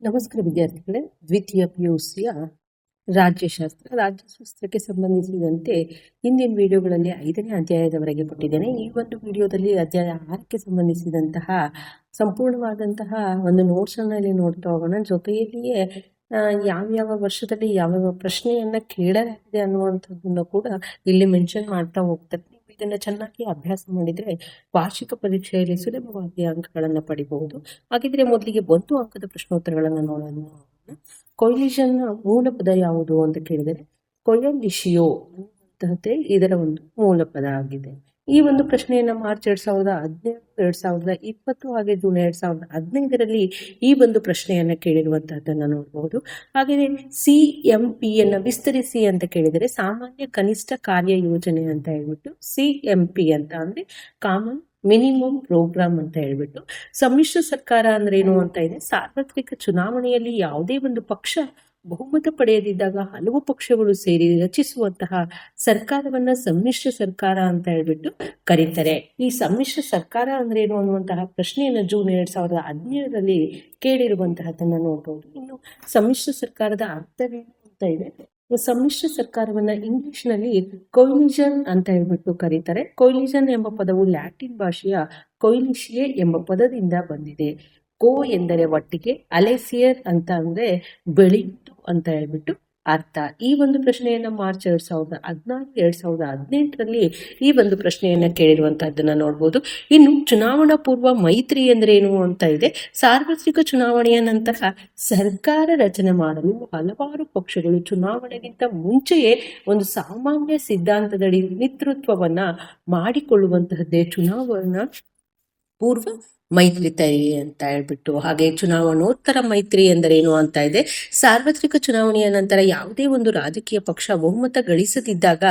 ನಮಸ್ಕಾರ ವಿದ್ಯಾರ್ಥಿಗಳೇ, ದ್ವಿತೀಯ PUCಯ ರಾಜ್ಯಶಾಸ್ತ್ರಕ್ಕೆ ಸಂಬಂಧಿಸಿದಂತೆ ಹಿಂದಿನ ವಿಡಿಯೋಗಳಲ್ಲಿ 5ನೇ ಅಧ್ಯಾಯದವರೆಗೆ ಕೊಟ್ಟಿದ್ದೇನೆ. ಈ ಒಂದು ವಿಡಿಯೋದಲ್ಲಿ ಅಧ್ಯಾಯ 6ಕ್ಕೆ ಸಂಬಂಧಿಸಿದಂತಹ ಸಂಪೂರ್ಣವಾದಂತಹ ಒಂದು ನೋಟ್ಸ್ ಅನ್ನ ಇಲ್ಲಿ ನೋಡ್ತಾ ಹೋಗೋಣ. ಜೊತೆಯಲ್ಲಿಯೇ ಯಾವ್ಯಾವ ವರ್ಷದಲ್ಲಿ ಯಾವ್ಯಾವ ಪ್ರಶ್ನೆಯನ್ನ ಕೇಳಲಾಗಿದೆ ಅನ್ನುವಂಥದ್ದನ್ನು ಕೂಡ ಇಲ್ಲಿ ಮೆನ್ಷನ್ ಮಾಡ್ತಾ ಹೋಗ್ತಾರೆ. ಇದನ್ನ ಚೆನ್ನಾಗಿ ಅಭ್ಯಾಸ ಮಾಡಿದ್ರೆ ವಾರ್ಷಿಕ ಪರೀಕ್ಷೆಯಲ್ಲಿ ಸುಲಭವಾಗಿ ಅಂಕಗಳನ್ನು ಪಡಿಬಹುದು. ಹಾಗಿದ್ರೆ ಮೊದಲಿಗೆ 1 ಅಂಕದ ಪ್ರಶ್ನೋತ್ತರಗಳನ್ನು ನೋಡೋಣ. ಕೊಯ್ಲಿಷನ್ ಮೂಲ ಪದ ಯಾವುದು ಅಂತ ಕೇಳಿದರೆ ಕೊಯಲಿಶಿಯೋ ಅಂತಂದ್ರೆ ಇದರ ಒಂದು ಮೂಲ ಪದ ಆಗಿದೆ. ಈ ಒಂದು ಪ್ರಶ್ನೆಯನ್ನ ಮಾರ್ಚ್ 2017, 2020 ಹಾಗೆ ಜೂನ್ 2015ರಲ್ಲಿ ಈ ಒಂದು ಪ್ರಶ್ನೆಯನ್ನ ಕೇಳಿರುವಂತಹದ್ದನ್ನ ನೋಡಬಹುದು. ಹಾಗೆಯೇ CMPಯನ್ನ ವಿಸ್ತರಿಸಿ ಅಂತ ಕೇಳಿದರೆ ಸಾಮಾನ್ಯ ಕನಿಷ್ಠ ಕಾರ್ಯ ಯೋಜನೆ ಅಂತ ಹೇಳ್ಬಿಟ್ಟು CMP ಅಂತ ಅಂದ್ರೆ ಕಾಮನ್ ಮಿನಿಮಮ್ ಪ್ರೋಗ್ರಾಮ್ ಅಂತ ಹೇಳ್ಬಿಟ್ಟು. ಸಮ್ಮಿಶ್ರ ಸರ್ಕಾರ ಅಂದ್ರೆ ಏನು ಅಂತ ಇದೆ, ಸಾರ್ವತ್ರಿಕ ಚುನಾವಣೆಯಲ್ಲಿ ಯಾವುದೇ ಒಂದು ಪಕ್ಷ ಬಹುಮತ ಪಡೆಯದಿದ್ದಾಗ ಹಲವು ಪಕ್ಷಗಳು ಸೇರಿ ರಚಿಸುವಂತಹ ಸರ್ಕಾರವನ್ನ ಸಮ್ಮಿಶ್ರ ಸರ್ಕಾರ ಅಂತ ಹೇಳ್ಬಿಟ್ಟು ಕರೀತಾರೆ. ಈ ಸಮ್ಮಿಶ್ರ ಸರ್ಕಾರ ಅಂದ್ರೆ ಏನು ಅನ್ನುವಂತಹ ಪ್ರಶ್ನೆಯನ್ನು ಜೂನ್ 2017ರಲ್ಲಿ ಕೇಳಿರುವಂತಹದನ್ನ ನೋಡಬಹುದು. ಇನ್ನು ಸಮ್ಮಿಶ್ರ ಸರ್ಕಾರದ ಅರ್ಥವೇನು ಅಂತ ಇದೆ. ಸಮ್ಮಿಶ್ರ ಸರ್ಕಾರವನ್ನ ಇಂಗ್ಲಿಷ್ ನಲ್ಲಿ ಕೊಯ್ಲಿಷನ್ ಅಂತ ಹೇಳ್ಬಿಟ್ಟು ಕರೀತಾರೆ. ಕೊಯ್ಲಿಷನ್ ಎಂಬ ಪದವು ಲ್ಯಾಟಿನ್ ಭಾಷೆಯ ಕೊಯ್ಲಿಶಿಯೆ ಎಂಬ ಪದದಿಂದ ಬಂದಿದೆ. ಕೋ ಎಂದರೆ ಒಟ್ಟಿಗೆ, ಅಲೆಸಿಯರ್ ಅಂತ ಅಂದ್ರೆ ಬೆಳೆಯುವುದು ಅಂತ ಹೇಳ್ಬಿಟ್ಟು ಅರ್ಥ. ಈ ಒಂದು ಪ್ರಶ್ನೆಯನ್ನ ಮಾರ್ಚ್ 2014, 2018ರಲ್ಲಿ ಈ ಒಂದು ಪ್ರಶ್ನೆಯನ್ನ ಕೇಳಿರುವಂತಹದ್ದನ್ನ ನೋಡ್ಬೋದು. ಇನ್ನು ಚುನಾವಣಾ ಪೂರ್ವ ಮೈತ್ರಿ ಅಂದ್ರೆ ಏನು ಅಂತ ಇದೆ. ಸಾರ್ವತ್ರಿಕ ಚುನಾವಣೆಯ ನಂತರ ಸರ್ಕಾರ ರಚನೆ ಮಾಡಲು ಹಲವಾರು ಪಕ್ಷಗಳು ಚುನಾವಣೆಗಿಂತ ಮುಂಚೆಯೇ ಒಂದು ಸಾಮಾನ್ಯ ಸಿದ್ಧಾಂತದಡಿ ನೇತೃತ್ವವನ್ನ ಮಾಡಿಕೊಳ್ಳುವಂತಹದ್ದೇ ಚುನಾವಣಾ ಪೂರ್ವ ಮೈತ್ರಿ ಅಂತ ಹೇಳ್ಬಿಟ್ಟು. ಹಾಗೆ ಚುನಾವಣೋತ್ತರ ಮೈತ್ರಿ ಎಂದರೇನು ಅಂತ ಇದೆ. ಸಾರ್ವತ್ರಿಕ ಚುನಾವಣೆಯ ನಂತರ ಯಾವುದೇ ಒಂದು ರಾಜಕೀಯ ಪಕ್ಷ ಬಹುಮತ ಗಳಿಸದಿದ್ದಾಗ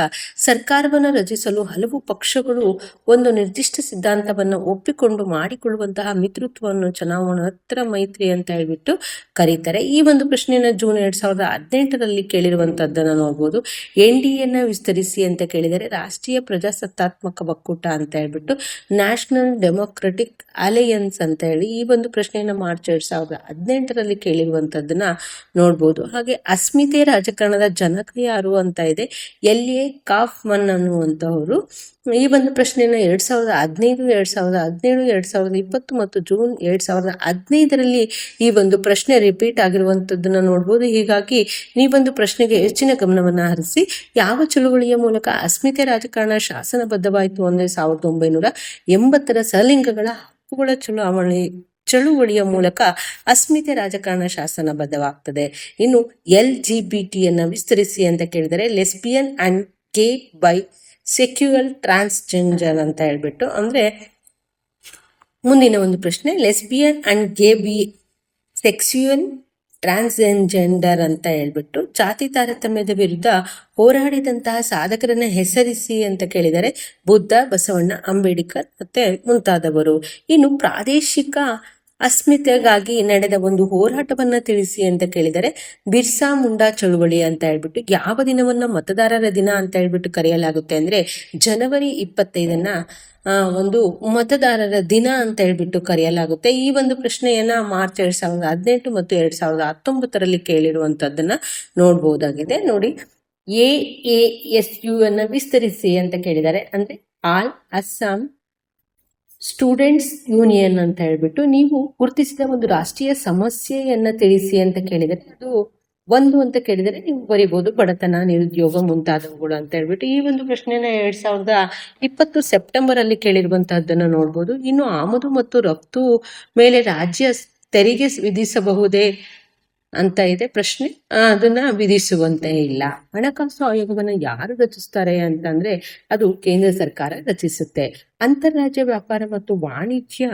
ಸರ್ಕಾರವನ್ನು ರಚಿಸಲು ಹಲವು ಪಕ್ಷಗಳು ಒಂದು ನಿರ್ದಿಷ್ಟ ಸಿದ್ಧಾಂತವನ್ನು ಒಪ್ಪಿಕೊಂಡು ಮಾಡಿಕೊಳ್ಳುವಂತಹ ಮಿತ್ರತ್ವವನ್ನು ಚುನಾವಣೋತ್ತರ ಮೈತ್ರಿ ಅಂತ ಹೇಳ್ಬಿಟ್ಟು ಕರೀತಾರೆ. ಈ ಒಂದು ಪ್ರಶ್ನೆಯನ್ನ ಜೂನ್ 2018ರಲ್ಲಿ ಕೇಳಿರುವಂತದ್ದನ್ನ ನೋಡ್ಬೋದು. NDAಯನ್ನ ವಿಸ್ತರಿಸಿ ಅಂತ ಕೇಳಿದರೆ ರಾಷ್ಟ್ರೀಯ ಪ್ರಜಾಸತ್ತಾತ್ಮಕ ಒಕ್ಕೂಟ ಅಂತ ಹೇಳ್ಬಿಟ್ಟು ನ್ಯಾಷನಲ್ ಡೆಮೊಕ್ರೆಟಿಕ್ ಅಲಯನ್ಸ್ ಅಂತ ಹೇಳಿ ಈ ಒಂದು ಪ್ರಶ್ನೆಯನ್ನ ಮಾರ್ಚ್ 2018ರಲ್ಲಿ ಕೇಳಿರುವಂತದ್ದನ್ನ ನೋಡ್ಬೋದು. ಹಾಗೆ ಅಸ್ಮಿತೆ ರಾಜಕಾರಣದ ಜನಕ ಯಾರು ಅಂತ ಇದೆ. LA ಕಾಫ್ಮನ್ ಅನ್ನುವಂತಹವರು ಈ ಒಂದು ಪ್ರಶ್ನೆಯನ್ನ 2015, 2017, 2020 ಮತ್ತು ಜೂನ್ 2015ರಲ್ಲಿ ಈ ಒಂದು ಪ್ರಶ್ನೆ ರಿಪೀಟ್ ಆಗಿರುವಂತದ್ದನ್ನ ನೋಡ್ಬೋದು. ಹೀಗಾಗಿ ನೀವೊಂದು ಪ್ರಶ್ನೆಗೆ ಹೆಚ್ಚಿನ ಗಮನವನ್ನ ಹರಿಸಿ. ಯಾವ ಚಳುವಳಿಯ ಮೂಲಕ ಅಸ್ಮಿತೆ ರಾಜಕಾರಣ ಶಾಸನಬದ್ಧವಾಯಿತು ಅಂದ್ರೆ 1980ರ ಸಲಿಂಗಗಳ ಹಕ್ಕುಗಳ ಚಳುವಳಿಯ ಮೂಲಕ ಅಸ್ಮಿತೆ ರಾಜಕಾರಣ ಶಾಸನಬದ್ಧವಾಗ್ತದೆ. ಇನ್ನು LGBTಯನ್ನ ವಿಸ್ತರಿಸಿ ಅಂತ ಕೇಳಿದರೆ ಲೆಸ್ಬಿಯನ್ ಅಂಡ್ ಗೇ ಬೈ ಸೆಕ್ಯುಯಲ್ ಟ್ರಾನ್ಸ್ಜೆಂಡರ್ ಅಂತ ಹೇಳ್ಬಿಟ್ಟು. ಅಂದ್ರೆ ಮುಂದಿನ ಒಂದು ಪ್ರಶ್ನೆ ಲೆಸ್ಬಿಯನ್ ಅಂಡ್ ಗೇ ಬಿ ಸೆಕ್ಸುಯಲ್ ಟ್ರಾನ್ಸ್ಜೆಂಡರ್ ಅಂತ ಹೇಳ್ಬಿಟ್ಟು ಜಾತಿ ತಾರತಮ್ಯದ ವಿರುದ್ಧ ಹೋರಾಡಿದಂತಹ ಸಾಧಕರನ್ನ ಹೆಸರಿಸಿ ಅಂತ ಕೇಳಿದರೆ ಬುದ್ಧ, ಬಸವಣ್ಣ, ಅಂಬೇಡ್ಕರ್ ಮತ್ತೆ ಮುಂತಾದವರು. ಇನ್ನು ಪ್ರಾದೇಶಿಕ ಅಸ್ಮಿತೆಗಾಗಿ ನಡೆದ ಒಂದು ಹೋರಾಟವನ್ನ ತಿಳಿಸಿ ಅಂತ ಕೇಳಿದರೆ ಬಿರ್ಸಾ ಮುಂಡಾ ಚಳುವಳಿ ಅಂತ ಹೇಳ್ಬಿಟ್ಟು. ಯಾವ ದಿನವನ್ನ ಮತದಾರರ ದಿನ ಅಂತ ಹೇಳ್ಬಿಟ್ಟು ಕರೆಯಲಾಗುತ್ತೆ ಅಂದ್ರೆ ಜನವರಿ 25ನ್ನ ಒಂದು ಮತದಾರರ ದಿನ ಅಂತ ಹೇಳ್ಬಿಟ್ಟು ಕರೆಯಲಾಗುತ್ತೆ. ಈ ಒಂದು ಪ್ರಶ್ನೆಯನ್ನ ಮಾರ್ಚ್ 2018 ಮತ್ತು 2019ರಲ್ಲಿ ಕೇಳಿರುವಂತದ್ದನ್ನ ನೋಡ್ಬೋದಾಗಿದೆ. ನೋಡಿ, AASUಯನ್ನ ವಿಸ್ತರಿಸಿ ಅಂತ ಕೇಳಿದ್ದಾರೆ. ಅಂದ್ರೆ ಆಲ್ ಅಸ್ಸಾಂ ಸ್ಟೂಡೆಂಟ್ಸ್ ಯೂನಿಯನ್ ಅಂತ ಹೇಳ್ಬಿಟ್ಟು. ನೀವು ಗುರುತಿಸಿದ ಒಂದು ರಾಷ್ಟ್ರೀಯ ಸಮಸ್ಯೆಯನ್ನ ತಿಳಿಸಿ ಅಂತ ಕೇಳಿದರೆ ಅದು 1 ಅಂತ ಕೇಳಿದರೆ ನೀವು ಬರೀಬಹುದು ಬಡತನ, ನಿರುದ್ಯೋಗ ಮುಂತಾದವುಗಳು ಅಂತ ಹೇಳ್ಬಿಟ್ಟು. ಈ ಒಂದು ಪ್ರಶ್ನೆಯನ್ನ 2020 ಸೆಪ್ಟೆಂಬರ್ ಕೇಳಿರುವಂತಹದ್ದನ್ನು ನೋಡ್ಬೋದು. ಇನ್ನು ಆಮದು ಮತ್ತು ರಫ್ತು ಮೇಲೆ ರಾಜ್ಯ ತೆರಿಗೆ ವಿಧಿಸಬಹುದೇ ಅಂತ ಇದೆ ಪ್ರಶ್ನೆ. ಅದನ್ನ ವಿಧಿಸುವಂತೆ ಇಲ್ಲ. ಹಣಕಾಸು ಆಯೋಗವನ್ನ ಯಾರು ರಚಿಸ್ತಾರೆ ಅಂತಂದ್ರೆ ಅದು ಕೇಂದ್ರ ಸರ್ಕಾರ ರಚಿಸುತ್ತೆ. ಅಂತಾರಾಜ್ಯ ವ್ಯಾಪಾರ ಮತ್ತು ವಾಣಿಜ್ಯ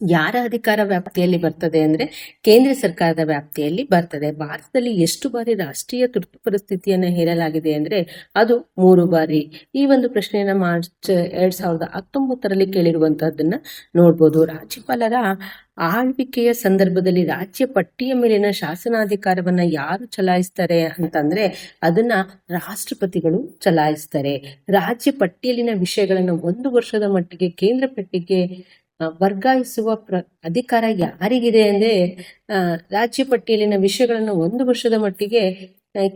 ಯಾರ ಅಧಿಕಾರ ವ್ಯಾಪ್ತಿಯಲ್ಲಿ ಬರ್ತದೆ ಅಂದ್ರೆ ಕೇಂದ್ರ ಸರ್ಕಾರದ ವ್ಯಾಪ್ತಿಯಲ್ಲಿ ಬರ್ತದೆ. ಭಾರತದಲ್ಲಿ ಎಷ್ಟು ಬಾರಿ ರಾಷ್ಟ್ರೀಯ ತುರ್ತು ಪರಿಸ್ಥಿತಿಯನ್ನು ಹೇರಲಾಗಿದೆ ಅಂದ್ರೆ ಅದು 3 ಬಾರಿ. ಈ ಒಂದು ಪ್ರಶ್ನೆಯನ್ನ ಮಾರ್ಚ್ 2019ರಲ್ಲಿ ಕೇಳಿರುವಂತಹದ್ದನ್ನ ನೋಡ್ಬೋದು. ರಾಜ್ಯಪಾಲರ ಆಳ್ವಿಕೆಯ ಸಂದರ್ಭದಲ್ಲಿ ರಾಜ್ಯ ಪಟ್ಟಿಯ ಮೇಲಿನ ಶಾಸನಾಧಿಕಾರವನ್ನ ಯಾರು ಚಲಾಯಿಸ್ತಾರೆ ಅಂತಂದ್ರೆ ಅದನ್ನ ರಾಷ್ಟ್ರಪತಿಗಳು ಚಲಾಯಿಸ್ತಾರೆ. ರಾಜ್ಯ ಪಟ್ಟಿಯಲ್ಲಿನ ವಿಷಯಗಳನ್ನ 1 ವರ್ಷದ ಮಟ್ಟಿಗೆ ಕೇಂದ್ರ ಪಟ್ಟಿಗೆ ವರ್ಗಾಯಿಸುವ ಅಧಿಕಾರ ಯಾರಿಗಿದೆ ಅಂದ್ರೆ ರಾಜ್ಯ ಪಟ್ಟಿಯಲ್ಲಿನ ವಿಷಯಗಳನ್ನು 1 ವರ್ಷದ ಮಟ್ಟಿಗೆ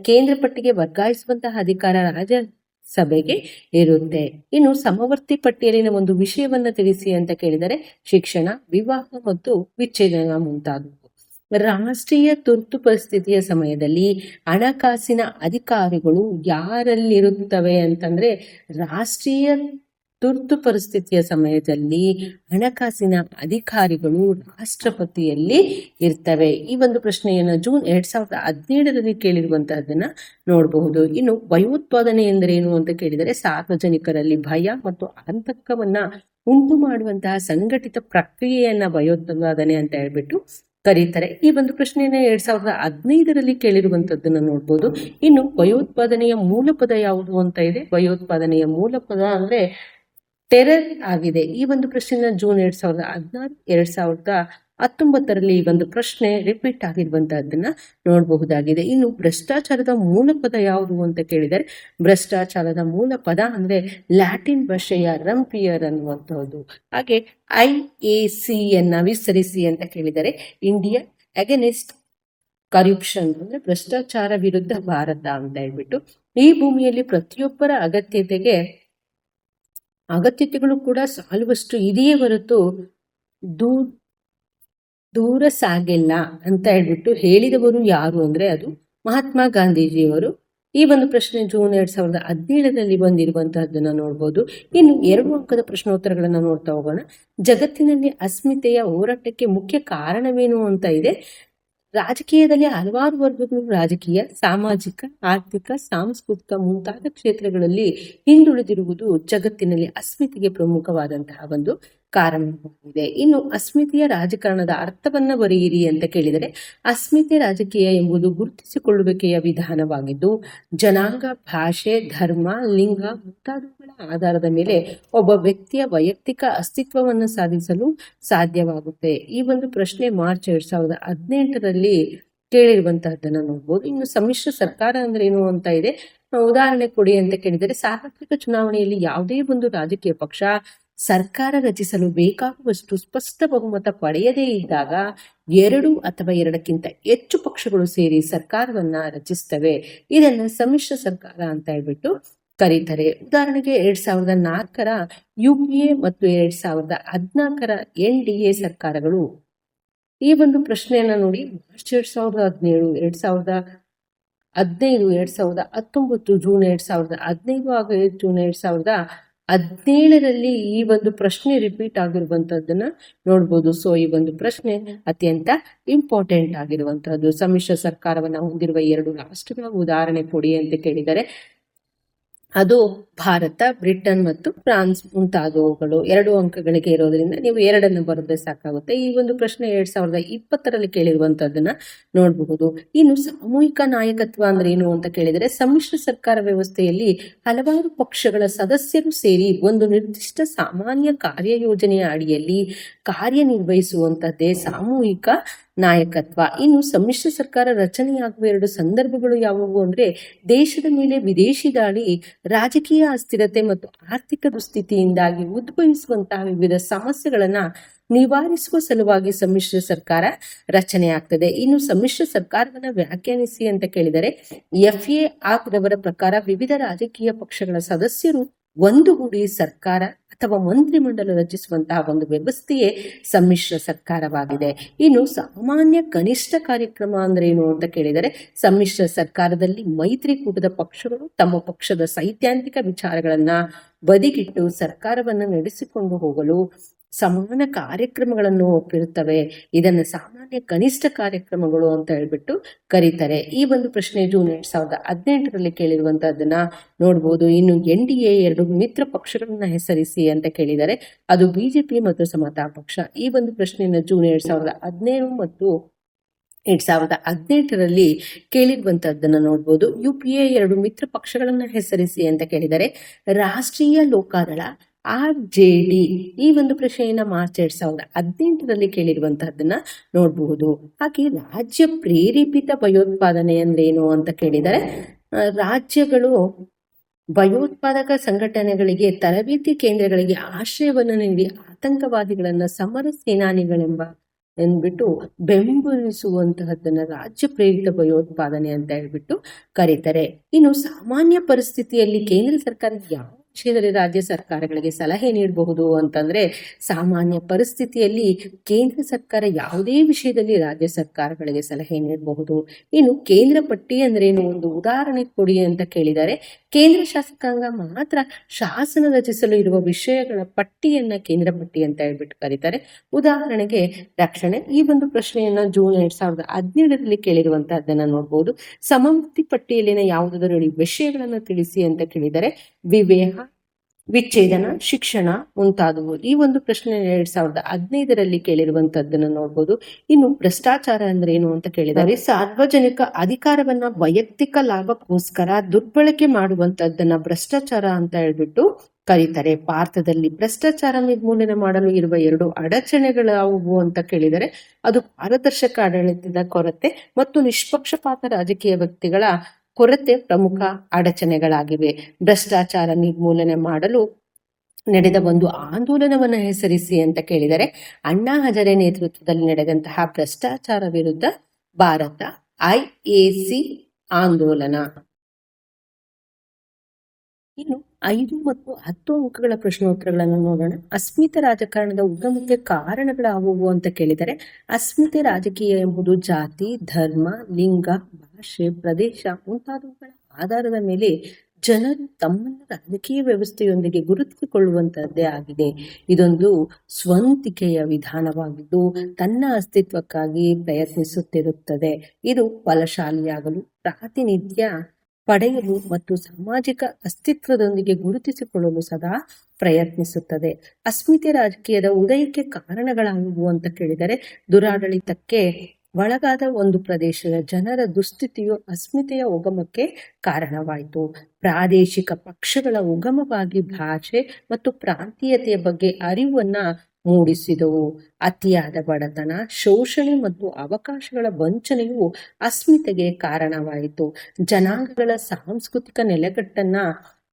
ಕೇಂದ್ರ ಪಟ್ಟಿಗೆ ವರ್ಗಾಯಿಸುವಂತಹ ಅಧಿಕಾರ ರಾಜ್ಯಸಭೆಗೆ ಇರುತ್ತೆ. ಇನ್ನು ಸಮವರ್ತಿ ಪಟ್ಟಿಯಲ್ಲಿನ ಒಂದು ವಿಷಯವನ್ನ ತಿಳಿಸಿ ಅಂತ ಕೇಳಿದರೆ ಶಿಕ್ಷಣ, ವಿವಾಹ ಮತ್ತು ವಿಚ್ಛೇದನ ಮುಂತಾದವು. ರಾಷ್ಟ್ರೀಯ ತುರ್ತು ಪರಿಸ್ಥಿತಿಯ ಸಮಯದಲ್ಲಿ ಹಣಕಾಸಿನ ಅಧಿಕಾರಿಗಳು ಯಾರಲ್ಲಿರುತ್ತವೆ ಅಂತಂದ್ರೆ, ರಾಷ್ಟ್ರೀಯ ತುರ್ತು ಪರಿಸ್ಥಿತಿಯ ಸಮಯದಲ್ಲಿ ಹಣಕಾಸಿನ ಅಧಿಕಾರಿಗಳು ರಾಷ್ಟ್ರಪತಿಯಲ್ಲಿ ಇರ್ತವೆ. ಈ ಒಂದು ಪ್ರಶ್ನೆಯನ್ನು ಜೂನ್ 2017ರಲ್ಲಿ ಕೇಳಿರುವಂತಹದನ್ನ ನೋಡಬಹುದು. ಇನ್ನು ಭಯೋತ್ಪಾದನೆ ಎಂದರೇನು ಅಂತ ಕೇಳಿದರೆ, ಸಾರ್ವಜನಿಕರಲ್ಲಿ ಭಯ ಮತ್ತು ಆತಂಕವನ್ನ ಉಂಟು ಮಾಡುವಂತಹ ಸಂಘಟಿತ ಪ್ರಕ್ರಿಯೆಯನ್ನ ಭಯೋತ್ಪಾದನೆ ಅಂತ ಹೇಳ್ಬಿಟ್ಟು ಕರೀತಾರೆ. ಈ ಒಂದು ಪ್ರಶ್ನೆಯನ್ನ 2015ರಲ್ಲಿ ಕೇಳಿರುವಂತದ್ದನ್ನ ನೋಡ್ಬೋದು. ಇನ್ನು ಭಯೋತ್ಪಾದನೆಯ ಮೂಲ ಪದ ಯಾವುದು ಅಂತ ಇದೆ. ಭಯೋತ್ಪಾದನೆಯ ಮೂಲ ಪದ ಅಂದ್ರೆ ಟೆರರ್ ಆಗಿದೆ. ಈ ಒಂದು ಪ್ರಶ್ನೆನ ಜೂನ್ 2016, 2019ರಲ್ಲಿ ಈ ಒಂದು ಪ್ರಶ್ನೆ ರಿಪೀಟ್ ಆಗಿರುವಂತಹದ್ದನ್ನ ನೋಡಬಹುದಾಗಿದೆ. ಇನ್ನು ಭ್ರಷ್ಟಾಚಾರದ ಮೂಲ ಪದ ಯಾವುದು ಅಂತ ಕೇಳಿದರೆ, ಭ್ರಷ್ಟಾಚಾರದ ಮೂಲ ಪದ ಅಂದ್ರೆ ಲ್ಯಾಟಿನ್ ಭಾಷೆಯ ರಂಪಿಯರ್ ಅನ್ನುವಂತಹದ್ದು. ಹಾಗೆ IAC ಯನ್ನ ವಿಸ್ತರಿಸಿ ಅಂತ ಕೇಳಿದರೆ ಇಂಡಿಯಾ ಅಗೇನೆಸ್ಟ್ ಕರಪ್ಷನ್ ಅಂದ್ರೆ ಭ್ರಷ್ಟಾಚಾರ ವಿರುದ್ಧ ಭಾರತ ಅಂತ ಹೇಳ್ಬಿಟ್ಟು. ಈ ಭೂಮಿಯಲ್ಲಿ ಪ್ರತಿಯೊಬ್ಬರ ಅಗತ್ಯತೆಗಳು ಕೂಡ ಸಾಲುವಷ್ಟು ಇದೆಯೇ ಹೊರತು ದೂರ ಸಾಗಿಲ್ಲ ಅಂತ ಹೇಳ್ಬಿಟ್ಟು ಹೇಳಿದವರು ಯಾರು ಅಂದ್ರೆ ಅದು ಮಹಾತ್ಮ ಗಾಂಧೀಜಿಯವರು. ಈ ಒಂದು ಪ್ರಶ್ನೆ ಜೂನ್ 2017ರಲ್ಲಿ ಬಂದಿರುವಂತಹದ್ದನ್ನ ನೋಡ್ಬೋದು. ಇನ್ನು 2 ಅಂಕದ ಪ್ರಶ್ನೋತ್ತರಗಳನ್ನ ನೋಡ್ತಾ ಹೋಗೋಣ. ಜಗತ್ತಿನಲ್ಲಿ ಅಸ್ಮಿತೆಯ ಹೋರಾಟಕ್ಕೆ ಮುಖ್ಯ ಕಾರಣವೇನು ಅಂತ ಇದೆ. ರಾಜಕೀಯದಲ್ಲಿ ಹಲವಾರು ವರ್ಗಗಳು ರಾಜಕೀಯ, ಸಾಮಾಜಿಕ, ಆರ್ಥಿಕ, ಸಾಂಸ್ಕೃತಿಕ ಮುಂತಾದ ಕ್ಷೇತ್ರಗಳಲ್ಲಿ ಹಿಂದುಳಿದಿರುವುದು ಜಗತ್ತಿನಲ್ಲಿ ಅಸ್ಮಿತೆಗೆ ಪ್ರಮುಖವಾದಂತಹ ಒಂದು ಕಾರಣವಾಗಿದೆ. ಇನ್ನು ಅಸ್ಮಿತೆಯ ರಾಜಕಾರಣದ ಅರ್ಥವನ್ನ ಬರೆಯಿರಿ ಅಂತ ಕೇಳಿದರೆ, ಅಸ್ಮಿತೆ ರಾಜಕೀಯ ಎಂಬುದು ಗುರುತಿಸಿಕೊಳ್ಳುವಿಕೆಯ ವಿಧಾನವಾಗಿದ್ದು ಜನಾಂಗ, ಭಾಷೆ, ಧರ್ಮ, ಲಿಂಗ ಮುಂತಾದವುಗಳ ಆಧಾರದ ಮೇಲೆ ಒಬ್ಬ ವ್ಯಕ್ತಿಯ ವೈಯಕ್ತಿಕ ಅಸ್ತಿತ್ವವನ್ನು ಸಾಧಿಸಲು ಸಾಧ್ಯವಾಗುತ್ತೆ. ಈ ಒಂದು ಪ್ರಶ್ನೆ ಮಾರ್ಚ್ 2018ರಲ್ಲಿ ಕೇಳಿರುವಂತಹದ್ದನ್ನ ನೋಡ್ಬೋದು. ಇನ್ನು ಸಮ್ಮಿಶ್ರ ಸರ್ಕಾರ ಅಂದ್ರೆ ಏನು ಅಂತ ಇದೆ. ಉದಾಹರಣೆ ಕೊಡಿ ಅಂತ ಕೇಳಿದರೆ, ಸಾರ್ವತ್ರಿಕ ಚುನಾವಣೆಯಲ್ಲಿ ಯಾವುದೇ ಒಂದು ರಾಜಕೀಯ ಪಕ್ಷ ಸರ್ಕಾರ ರಚಿಸಲು ಬೇಕಾಗುವಷ್ಟು ಸ್ಪಷ್ಟ ಬಹುಮತ ಪಡೆಯದೇ ಇದ್ದಾಗ 2 ಅಥವಾ 2ಕ್ಕಿಂತ ಹೆಚ್ಚು ಪಕ್ಷಗಳು ಸೇರಿ ಸರ್ಕಾರವನ್ನ ರಚಿಸ್ತವೆ. ಇದನ್ನ ಸಮ್ಮಿಶ್ರ ಸರ್ಕಾರ ಅಂತ ಹೇಳ್ಬಿಟ್ಟು ಕರೀತಾರೆ. ಉದಾಹರಣೆಗೆ 2004ರ UPA ಮತ್ತು 2014ರ NDA ಸರ್ಕಾರಗಳು. ಈ ಒಂದು ಪ್ರಶ್ನೆಯನ್ನ ನೋಡಿ, ಮಾರ್ಚ್ 2017, 2015, 2019, ಜೂನ್ 2015 ಹಾಗೂ ಜೂನ್ 2017ರಲ್ಲಿ ಈ ಒಂದು ಪ್ರಶ್ನೆ ರಿಪೀಟ್ ಆಗಿರುವಂತಹದ್ದನ್ನ ನೋಡ್ಬೋದು. ಸೊ ಈ ಒಂದು ಪ್ರಶ್ನೆ ಅತ್ಯಂತ ಇಂಪಾರ್ಟೆಂಟ್ ಆಗಿರುವಂತಹದ್ದು. ಸಮ್ಮಿಶ್ರ ಸರ್ಕಾರವನ್ನ ಹೊಂದಿರುವ 2 ರಾಷ್ಟ್ರಗಳ ಉದಾಹರಣೆ ಕೊಡಿ ಅಂತ ಕೇಳಿದರೆ ಅದು ಭಾರತ, ಬ್ರಿಟನ್ ಮತ್ತು ಫ್ರಾನ್ಸ್ ಮುಂತಾದವುಗಳು. 2 ಅಂಕಗಳಿಗೆ ಇರೋದ್ರಿಂದ ನೀವು 2ಅನ್ನು ಬರೆದ್ರೆ ಸಾಕಾಗುತ್ತೆ. ಈ ಒಂದು ಪ್ರಶ್ನೆ 2020ರಲ್ಲಿ ಕೇಳಿರುವಂತಹದ್ದನ್ನ ನೋಡಬಹುದು. ಇನ್ನು ಸಾಮೂಹಿಕ ನಾಯಕತ್ವ ಅಂದ್ರೆ ಏನು ಅಂತ ಕೇಳಿದರೆ, ಸಮ್ಮಿಶ್ರ ಸರ್ಕಾರ ವ್ಯವಸ್ಥೆಯಲ್ಲಿ ಹಲವಾರು ಪಕ್ಷಗಳ ಸದಸ್ಯರು ಸೇರಿ ಒಂದು ನಿರ್ದಿಷ್ಟ ಸಾಮಾನ್ಯ ಕಾರ್ಯಯೋಜನೆಯ ಅಡಿಯಲ್ಲಿ ಕಾರ್ಯನಿರ್ವಹಿಸುವಂತದ್ದೇ ಸಾಮೂಹಿಕ ನಾಯಕತ್ವ. ಇನ್ನು ಸಮ್ಮಿಶ್ರ ಸರ್ಕಾರ ರಚನೆಯಾಗುವ 2 ಸಂದರ್ಭಗಳು ಯಾವುವು ಅಂದ್ರೆ, ದೇಶದ ಮೇಲೆ ವಿದೇಶಿ ದಾಳಿ, ರಾಜಕೀಯ ಅಸ್ಥಿರತೆ ಮತ್ತು ಆರ್ಥಿಕ ದುಸ್ಥಿತಿಯಿಂದಾಗಿ ಉದ್ಭವಿಸುವಂತಹ ವಿವಿಧ ಸಮಸ್ಯೆಗಳನ್ನ ನಿವಾರಿಸುವ ಸಲುವಾಗಿ ಸಮ್ಮಿಶ್ರ ಸರ್ಕಾರ ರಚನೆಯಾಗ್ತದೆ. ಇನ್ನು ಸಮ್ಮಿಶ್ರ ಸರ್ಕಾರವನ್ನ ವ್ಯಾಖ್ಯಾನಿಸಿ ಅಂತ ಕೇಳಿದರೆ, FA ರವರ ಪ್ರಕಾರ ವಿವಿಧ ರಾಜಕೀಯ ಪಕ್ಷಗಳ ಸದಸ್ಯರು ಒಂದುಗೂಡಿ ಸರ್ಕಾರ ಅಥವಾ ಮಂತ್ರಿಮಂಡಲ ರಚಿಸುವಂತಹ ಒಂದು ವ್ಯವಸ್ಥೆಯೇ ಸಮ್ಮಿಶ್ರ ಸರ್ಕಾರವಾಗಿದೆ. ಇನ್ನು ಸಾಮಾನ್ಯ ಕನಿಷ್ಠ ಕಾರ್ಯಕ್ರಮ ಅಂದ್ರೆ ಏನು ಅಂತ ಕೇಳಿದರೆ, ಸಮ್ಮಿಶ್ರ ಸರ್ಕಾರದಲ್ಲಿ ಮೈತ್ರಿಕೂಟದ ಪಕ್ಷಗಳು ತಮ್ಮ ಪಕ್ಷದ ಸೈದ್ಧಾಂತಿಕ ವಿಚಾರಗಳನ್ನ ಬದಿಗಿಟ್ಟು ಸರ್ಕಾರವನ್ನು ನಡೆಸಿಕೊಂಡು ಹೋಗಲು ಸಮಾನ ಕಾರ್ಯಕ್ರಮಗಳನ್ನು ಒಪ್ಪಿರುತ್ತವೆ. ಇದನ್ನು ಸಾಮಾನ್ಯ ಕನಿಷ್ಠ ಕಾರ್ಯಕ್ರಮಗಳು ಅಂತ ಹೇಳ್ಬಿಟ್ಟು ಕರೀತಾರೆ. ಈ ಒಂದು ಪ್ರಶ್ನೆ ಜೂನ್ 2018ರಲ್ಲಿ ಕೇಳಿರುವಂತಹದ್ದನ್ನ ನೋಡ್ಬೋದು. ಇನ್ನು NDA 2 ಮಿತ್ರ ಪಕ್ಷಗಳನ್ನ ಹೆಸರಿಸಿ ಅಂತ ಕೇಳಿದರೆ ಅದು ಬಿಜೆಪಿ ಮತ್ತು ಸಮತಾ ಪಕ್ಷ. ಈ ಒಂದು ಪ್ರಶ್ನೆಯನ್ನು ಜೂನ್ 2017 ಮತ್ತು 2018ರಲ್ಲಿ ಕೇಳಿರುವಂತಹದ್ದನ್ನ ನೋಡ್ಬೋದು. UPA 2 ಮಿತ್ರ ಪಕ್ಷಗಳನ್ನ ಹೆಸರಿಸಿ ಅಂತ ಕೇಳಿದರೆ ರಾಷ್ಟ್ರೀಯ ಲೋಕದಳ RJD. ಈ ಒಂದು ಪ್ರಶ್ನೆಯನ್ನ ಮಾರ್ಚ್ 2018ರಲ್ಲಿ ಕೇಳಿರುವಂತಹದ್ದನ್ನ ನೋಡಬಹುದು. ಹಾಗೆ ರಾಜ್ಯ ಪ್ರೇರೇಪಿತ ಭಯೋತ್ಪಾದನೆ ಅಂದ್ರೇನು ಅಂತ ಕೇಳಿದರೆ, ರಾಜ್ಯಗಳು ಭಯೋತ್ಪಾದಕ ಸಂಘಟನೆಗಳಿಗೆ ತರಬೇತಿ ಕೇಂದ್ರಗಳಿಗೆ ಆಶ್ರಯವನ್ನು ನೀಡಿ ಆತಂಕವಾದಿಗಳನ್ನ ಸಮರ ಸೇನಾನಿಗಳೆಂಬ ಎಂದ್ಬಿಟ್ಟು ಬೆಂಬಲಿಸುವಂತಹದ್ದನ್ನ ರಾಜ್ಯ ಪ್ರೇರಿತ ಭಯೋತ್ಪಾದನೆ ಅಂತ ಹೇಳ್ಬಿಟ್ಟು ಕರೀತಾರೆ. ಇನ್ನು ಸಾಮಾನ್ಯ ಪರಿಸ್ಥಿತಿಯಲ್ಲಿ ಕೇಂದ್ರ ಸರ್ಕಾರ ಯಾವ ವಿಷಯದಲ್ಲಿ ರಾಜ್ಯ ಸರ್ಕಾರಗಳಿಗೆ ಸಲಹೆ ನೀಡಬಹುದು ಅಂತಂದ್ರೆ, ಸಾಮಾನ್ಯ ಪರಿಸ್ಥಿತಿಯಲ್ಲಿ ಕೇಂದ್ರ ಸರ್ಕಾರ ಯಾವುದೇ ವಿಷಯದಲ್ಲಿ ರಾಜ್ಯ ಸರ್ಕಾರಗಳಿಗೆ ಸಲಹೆ ನೀಡಬಹುದು. ಇನ್ನು ಕೇಂದ್ರ ಪಟ್ಟಿ ಅಂದ್ರೇನು, ಒಂದು ಉದಾಹರಣೆ ಕೊಡಿ ಅಂತ ಕೇಳಿದರೆ, ಕೇಂದ್ರ ಶಾಸಕಾಂಗ ಮಾತ್ರ ಶಾಸನ ರಚಿಸಲು ಇರುವ ವಿಷಯಗಳ ಪಟ್ಟಿಯನ್ನ ಕೇಂದ್ರ ಪಟ್ಟಿ ಅಂತ ಹೇಳ್ಬಿಟ್ಟು ಕರೀತಾರೆ. ಉದಾಹರಣೆಗೆ ರಕ್ಷಣೆ. ಈ ಒಂದು ಪ್ರಶ್ನೆಯನ್ನ ಜೂನ್ 2017ರಲ್ಲಿ ಕೇಳಿರುವಂತಹದ್ದನ್ನ ನೋಡಬಹುದು. ಸಮಾಪ್ತಿ ಪಟ್ಟಿಯಲ್ಲಿನ ಯಾವುದಾದರೂ ವಿಷಯಗಳನ್ನು ತಿಳಿಸಿ ಅಂತ ಕೇಳಿದರೆ ವಿವೇಕ, ವಿಚ್ಛೇದನ, ಶಿಕ್ಷಣ ಮುಂತಾದವು. ಈ ಒಂದು ಪ್ರಶ್ನೆ 2015ರಲ್ಲಿ ಕೇಳಿರುವಂತದ್ದನ್ನು ನೋಡಬಹುದು. ಇನ್ನು ಭ್ರಷ್ಟಾಚಾರ ಅಂದ್ರೆ ಏನು ಅಂತ ಕೇಳಿದರೆ, ಸಾರ್ವಜನಿಕ ಅಧಿಕಾರವನ್ನ ವೈಯಕ್ತಿಕ ಲಾಭಕ್ಕೋಸ್ಕರ ದುರ್ಬಳಕೆ ಮಾಡುವಂತದ್ದನ್ನ ಭ್ರಷ್ಟಾಚಾರ ಅಂತ ಹೇಳ್ಬಿಟ್ಟು ಕರೀತಾರೆ. ಭಾರತದಲ್ಲಿ ಭ್ರಷ್ಟಾಚಾರ ನಿರ್ಮೂಲನೆ ಮಾಡಲು ಇರುವ 2 ಅಡಚಣೆಗಳಾವುವು ಅಂತ ಕೇಳಿದರೆ, ಅದು ಪಾರದರ್ಶಕ ಆಡಳಿತದ ಕೊರತೆ ಮತ್ತು ನಿಷ್ಪಕ್ಷಪಾತ ರಾಜಕೀಯ ವ್ಯಕ್ತಿಗಳ ಕೊರತೆ ಪ್ರಮುಖ ಅಡಚಣೆಗಳಾಗಿವೆ. ಭ್ರಷ್ಟಾಚಾರ ನಿರ್ಮೂಲನೆ ಮಾಡಲು ನಡೆದ ಒಂದು ಆಂದೋಲನವನ್ನು ಹೆಸರಿಸಿ ಅಂತ ಕೇಳಿದರೆ, ಅಣ್ಣಾ ಹಜಾರೆ ನೇತೃತ್ವದಲ್ಲಿ ನಡೆದಂತಹ ಭ್ರಷ್ಟಾಚಾರ ವಿರುದ್ಧ ಭಾರತ IAC ಆಂದೋಲನ. ಇನ್ನು 5 ಮತ್ತು 10 ಅಂಕಗಳ ಪ್ರಶ್ನೋತ್ತರಗಳನ್ನು ನೋಡೋಣ. ಅಸ್ಮಿತೆ ರಾಜಕಾರಣದ ಉಗಮಕ್ಕೆ ಕಾರಣಗಳಾವುವು ಅಂತ ಕೇಳಿದರೆ, ಅಸ್ಮಿತೆ ರಾಜಕೀಯ ಎಂಬುದು ಜಾತಿ, ಧರ್ಮ, ಲಿಂಗ, ಭಾಷೆ, ಪ್ರದೇಶ ಮುಂತಾದವುಗಳ ಆಧಾರದ ಮೇಲೆ ಜನರು ತಮ್ಮನ್ನು ರಾಜಕೀಯ ವ್ಯವಸ್ಥೆಯೊಂದಿಗೆ ಗುರುತಿಸಿಕೊಳ್ಳುವಂತಹದ್ದೇ ಆಗಿದೆ. ಇದೊಂದು ಸ್ವಂತಿಕೆಯ ವಿಧಾನವಾಗಿದ್ದು ತನ್ನ ಅಸ್ತಿತ್ವಕ್ಕಾಗಿ ಪ್ರಯತ್ನಿಸುತ್ತಿರುತ್ತದೆ. ಇದು ಫಲಶಾಲಿಯಾಗಲು, ಪ್ರಾತಿನಿಧ್ಯ ಪಡೆಯಲು ಮತ್ತು ಸಾಮಾಜಿಕ ಅಸ್ತಿತ್ವದೊಂದಿಗೆ ಗುರುತಿಸಿಕೊಳ್ಳಲು ಸದಾ ಪ್ರಯತ್ನಿಸುತ್ತದೆ. ಅಸ್ಮಿತೆ ರಾಜಕೀಯದ ಉದಯಕ್ಕೆ ಕಾರಣಗಳಾಗುವು ಅಂತ ಕೇಳಿದರೆ, ದುರಾಡಳಿತಕ್ಕೆ ಒಳಗಾದ ಒಂದು ಪ್ರದೇಶದ ಜನರ ದುಸ್ಥಿತಿಯು ಅಸ್ಮಿತೆಯ ಉಗಮಕ್ಕೆ ಕಾರಣವಾಯಿತು. ಪ್ರಾದೇಶಿಕ ಪಕ್ಷಗಳ ಉಗಮವಾಗಿ ಭಾಷೆ ಮತ್ತು ಪ್ರಾಂತೀಯತೆಯ ಬಗ್ಗೆ ಅರಿವನ್ನ ಮೂಡಿಸಿದವು. ಅತಿಯಾದ ಬಡತನ, ಶೋಷಣೆ ಮತ್ತು ಅವಕಾಶಗಳ ವಂಚನೆಯು ಅಸ್ಮಿತೆಗೆ ಕಾರಣವಾಯಿತು. ಜನಾಂಗಗಳ ಸಾಂಸ್ಕೃತಿಕ ನೆಲೆಗಟ್ಟನ್ನ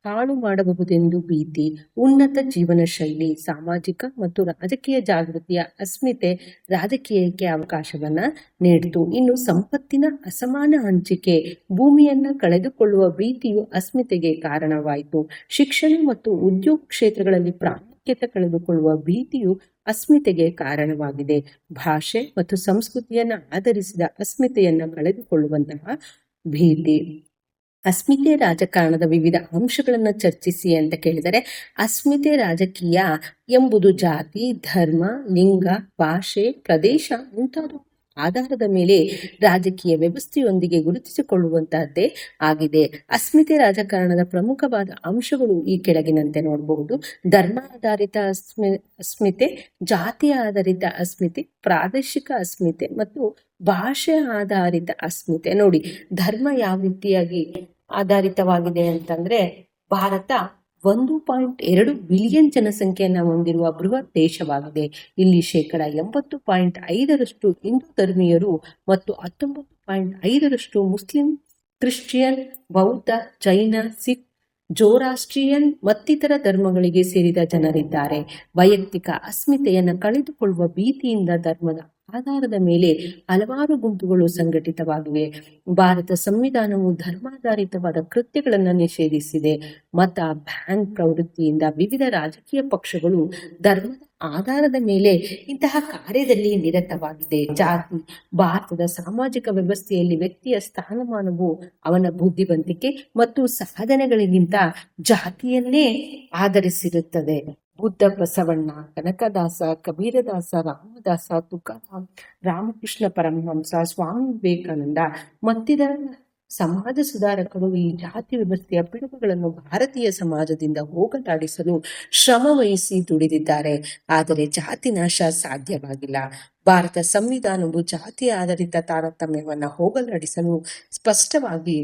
ಹಾಳು ಮಾಡಬಹುದೆಂದು ಭೀತಿ, ಉನ್ನತ ಜೀವನ ಶೈಲಿ, ಸಾಮಾಜಿಕ ಮತ್ತು ರಾಜಕೀಯ ಜಾಗೃತಿಯ ಅಸ್ಮಿತೆ ರಾಜಕೀಯಕ್ಕೆ ಅವಕಾಶವನ್ನ ನೀಡಿತು. ಇನ್ನು ಸಂಪತ್ತಿನ ಅಸಮಾನ ಹಂಚಿಕೆ, ಭೂಮಿಯನ್ನ ಕಳೆದುಕೊಳ್ಳುವ ಭೀತಿಯು ಅಸ್ಮಿತೆಗೆ ಕಾರಣವಾಯಿತು. ಶಿಕ್ಷಣ ಮತ್ತು ಉದ್ಯೋಗ ಕ್ಷೇತ್ರಗಳಲ್ಲಿ ಪ್ರಾಮುಖ್ಯತೆ ಕಳೆದುಕೊಳ್ಳುವ ಭೀತಿಯು ಅಸ್ಮಿತೆಗೆ ಕಾರಣವಾಗಿದೆ. ಭಾಷೆ ಮತ್ತು ಸಂಸ್ಕೃತಿಯನ್ನು ಆಧರಿಸಿದ ಅಸ್ಮಿತೆಯನ್ನು ಕಳೆದುಕೊಳ್ಳುವಂತಹ ಭೀತಿ. ಅಸ್ಮಿತೆ ರಾಜಕಾರಣದ ವಿವಿಧ ಅಂಶಗಳನ್ನು ಚರ್ಚಿಸಿ ಅಂತ ಕೇಳಿದರೆ, ಅಸ್ಮಿತೆ ರಾಜಕೀಯ ಎಂಬುದು ಜಾತಿ, ಧರ್ಮ, ಲಿಂಗ, ಭಾಷೆ, ಪ್ರದೇಶ ಮುಂತಾದ ಆಧಾರದ ಮೇಲೆ ರಾಜಕೀಯ ವ್ಯವಸ್ಥೆಯೊಂದಿಗೆ ಗುರುತಿಸಿಕೊಳ್ಳುವಂತಹದ್ದೇ ಆಗಿದೆ. ಅಸ್ಮಿತೆ ರಾಜಕಾರಣದ ಪ್ರಮುಖವಾದ ಅಂಶಗಳು ಈ ಕೆಳಗಿನಂತೆ ನೋಡಬಹುದು. ಧರ್ಮ ಆಧಾರಿತ ಅಸ್ಮಿತೆ, ಜಾತಿ ಆಧಾರಿತ ಅಸ್ಮಿತೆ, ಪ್ರಾದೇಶಿಕ ಅಸ್ಮಿತೆ ಮತ್ತು ಭಾಷೆ ಆಧಾರಿತ ಅಸ್ಮಿತೆ. ನೋಡಿ, ಧರ್ಮ ಯಾವ ರೀತಿಯಾಗಿ ಆಧಾರಿತವಾಗಿದೆ ಅಂತಂದ್ರೆ, ಭಾರತ 1.2 ಬಿಲಿಯನ್ ಜನಸಂಖ್ಯೆಯನ್ನು ಹೊಂದಿರುವ ಬೃಹತ್ ದೇಶವಾಗಿದೆ. ಇಲ್ಲಿ 80.5% ಹಿಂದೂ ಧರ್ಮೀಯರು ಮತ್ತು 19.5% ಮುಸ್ಲಿಂ, ಕ್ರಿಶ್ಚಿಯನ್, ಬೌದ್ಧ, ಜೈನ, ಸಿಖ್, ಜೋರಾಸ್ಟ್ರಿಯನ್ ಮತ್ತಿತರ ಧರ್ಮಗಳಿಗೆ ಸೇರಿದ ಜನರಿದ್ದಾರೆ. ವೈಯಕ್ತಿಕ ಅಸ್ಮಿತೆಯನ್ನು ಕಳೆದುಕೊಳ್ಳುವ ಭೀತಿಯಿಂದ ಧರ್ಮದ ಆಧಾರದ ಮೇಲೆ ಹಲವಾರು ಗುಂಪುಗಳು ಸಂಘಟಿತವಾಗಿವೆ. ಭಾರತ ಸಂವಿಧಾನವು ಧರ್ಮಾಧಾರಿತವಾದ ಕೃತ್ಯಗಳನ್ನು ನಿಷೇಧಿಸಿದೆ. ಮತ ಬ್ಯಾಂಕ್ ಪ್ರವೃತ್ತಿಯಿಂದ ವಿವಿಧ ರಾಜಕೀಯ ಪಕ್ಷಗಳು ಧರ್ಮದ ಆಧಾರದ ಮೇಲೆ ಇಂತಹ ಕಾರ್ಯದಲ್ಲಿ ನಿರತವಾಗಿದೆ. ಜಾತಿ. ಭಾರತದ ಸಾಮಾಜಿಕ ವ್ಯವಸ್ಥೆಯಲ್ಲಿ ವ್ಯಕ್ತಿಯ ಸ್ಥಾನಮಾನವು ಅವನ ಬುದ್ಧಿವಂತಿಕೆ ಮತ್ತು ಸಾಧನೆಗಳಿಗಿಂತ ಜಾತಿಯನ್ನೇ ಆಧರಿಸಿರುತ್ತದೆ. ಬುದ್ಧ, ಬಸವಣ್ಣ, ಕನಕದಾಸ, ಕಬೀರದಾಸ, ರಾಮದಾಸ, ತುಕಾರಾಮ್, ರಾಮಕೃಷ್ಣ ಪರಮಹಂಸ, ಸ್ವಾಮಿ ವಿವೇಕಾನಂದ ಮತ್ತಿತರ ಸಮಾಜ ಸುಧಾರಕರು ಈ ಜಾತಿ ವ್ಯವಸ್ಥೆಯ ಪಿಡುಗುಗಳನ್ನು ಭಾರತೀಯ ಸಮಾಜದಿಂದ ಹೋಗಲಾಡಿಸಲು ಶ್ರಮ ವಹಿಸಿ ದುಡಿದಿದ್ದಾರೆ. ಆದರೆ ಜಾತಿ ನಾಶ ಸಾಧ್ಯವಾಗಿಲ್ಲ. ಭಾರತ ಸಂವಿಧಾನವು ಜಾತಿ ಆಧಾರಿತ ತಾರತಮ್ಯವನ್ನು ಹೋಗಲಾಡಿಸಲು ಸ್ಪಷ್ಟವಾಗಿ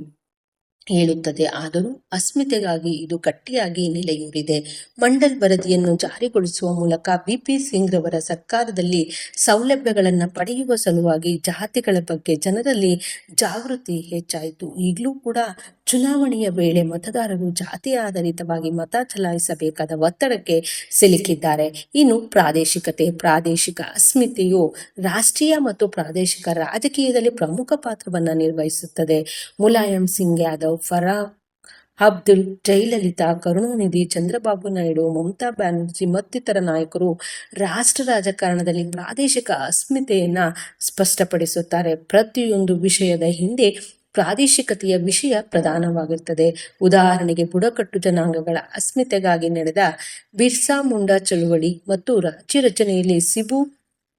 ಹೇಳುತ್ತದೆ. ಆದರೂ ಅಸ್ಮಿತೆಗಾಗಿ ಇದು ಗಟ್ಟಿಯಾಗಿ ನೆಲೆಯೂರಿದೆ. ಮಂಡಲ್ ವರದಿಯನ್ನು ಜಾರಿಗೊಳಿಸುವ ಮೂಲಕ VP ಸಿಂಗ್ ರವರ ಸರ್ಕಾರದಲ್ಲಿ ಸೌಲಭ್ಯಗಳನ್ನು ಪಡೆಯುವ ಸಲುವಾಗಿ ಜಾತಿಗಳ ಬಗ್ಗೆ ಜನರಲ್ಲಿ ಜಾಗೃತಿ ಹೆಚ್ಚಾಯಿತು. ಈಗಲೂ ಕೂಡ ಚುನಾವಣೆಯ ವೇಳೆ ಮತದಾರರು ಜಾತಿ ಆಧಾರಿತವಾಗಿ ಮತ ಚಲಾಯಿಸಬೇಕಾದ ಒತ್ತಡಕ್ಕೆ ಸಿಲುಕಿದ್ದಾರೆ. ಇನ್ನು ಪ್ರಾದೇಶಿಕ ಅಸ್ಮಿತೆಯು ರಾಷ್ಟ್ರೀಯ ಮತ್ತು ಪ್ರಾದೇಶಿಕ ರಾಜಕೀಯದಲ್ಲಿ ಪ್ರಮುಖ ಪಾತ್ರವನ್ನು ನಿರ್ವಹಿಸುತ್ತದೆ. ಮುಲಾಯಂ ಸಿಂಗ್ ಯಾದವ್, ಫರಾಹ್ ಅಬ್ದುಲ್, ಜಯಲಲಿತಾ, ಕರುಣಾನಿಧಿ, ಚಂದ್ರಬಾಬು ನಾಯ್ಡು, ಮಮತಾ ಬ್ಯಾನರ್ಜಿ ಮತ್ತಿತರ ನಾಯಕರು ರಾಷ್ಟ್ರ ರಾಜಕಾರಣದಲ್ಲಿ ಪ್ರಾದೇಶಿಕ ಅಸ್ಮಿತೆಯನ್ನು ಸ್ಪಷ್ಟಪಡಿಸುತ್ತಾರೆ. ಪ್ರತಿಯೊಂದು ವಿಷಯದ ಹಿಂದೆ ಪ್ರಾದೇಶಿಕತೆಯ ವಿಷಯ ಪ್ರಧಾನವಾಗಿರುತ್ತದೆ. ಉದಾಹರಣೆಗೆ, ಬುಡಕಟ್ಟು ಜನಾಂಗಗಳ ಅಸ್ಮಿತೆಗಾಗಿ ನಡೆದ ಬಿರ್ಸಾ ಮುಂಡಾ ಚಳುವಳಿ ಮತ್ತು ರಾಜ್ಯ ರಚನೆಯಲ್ಲಿ ಸಿಬು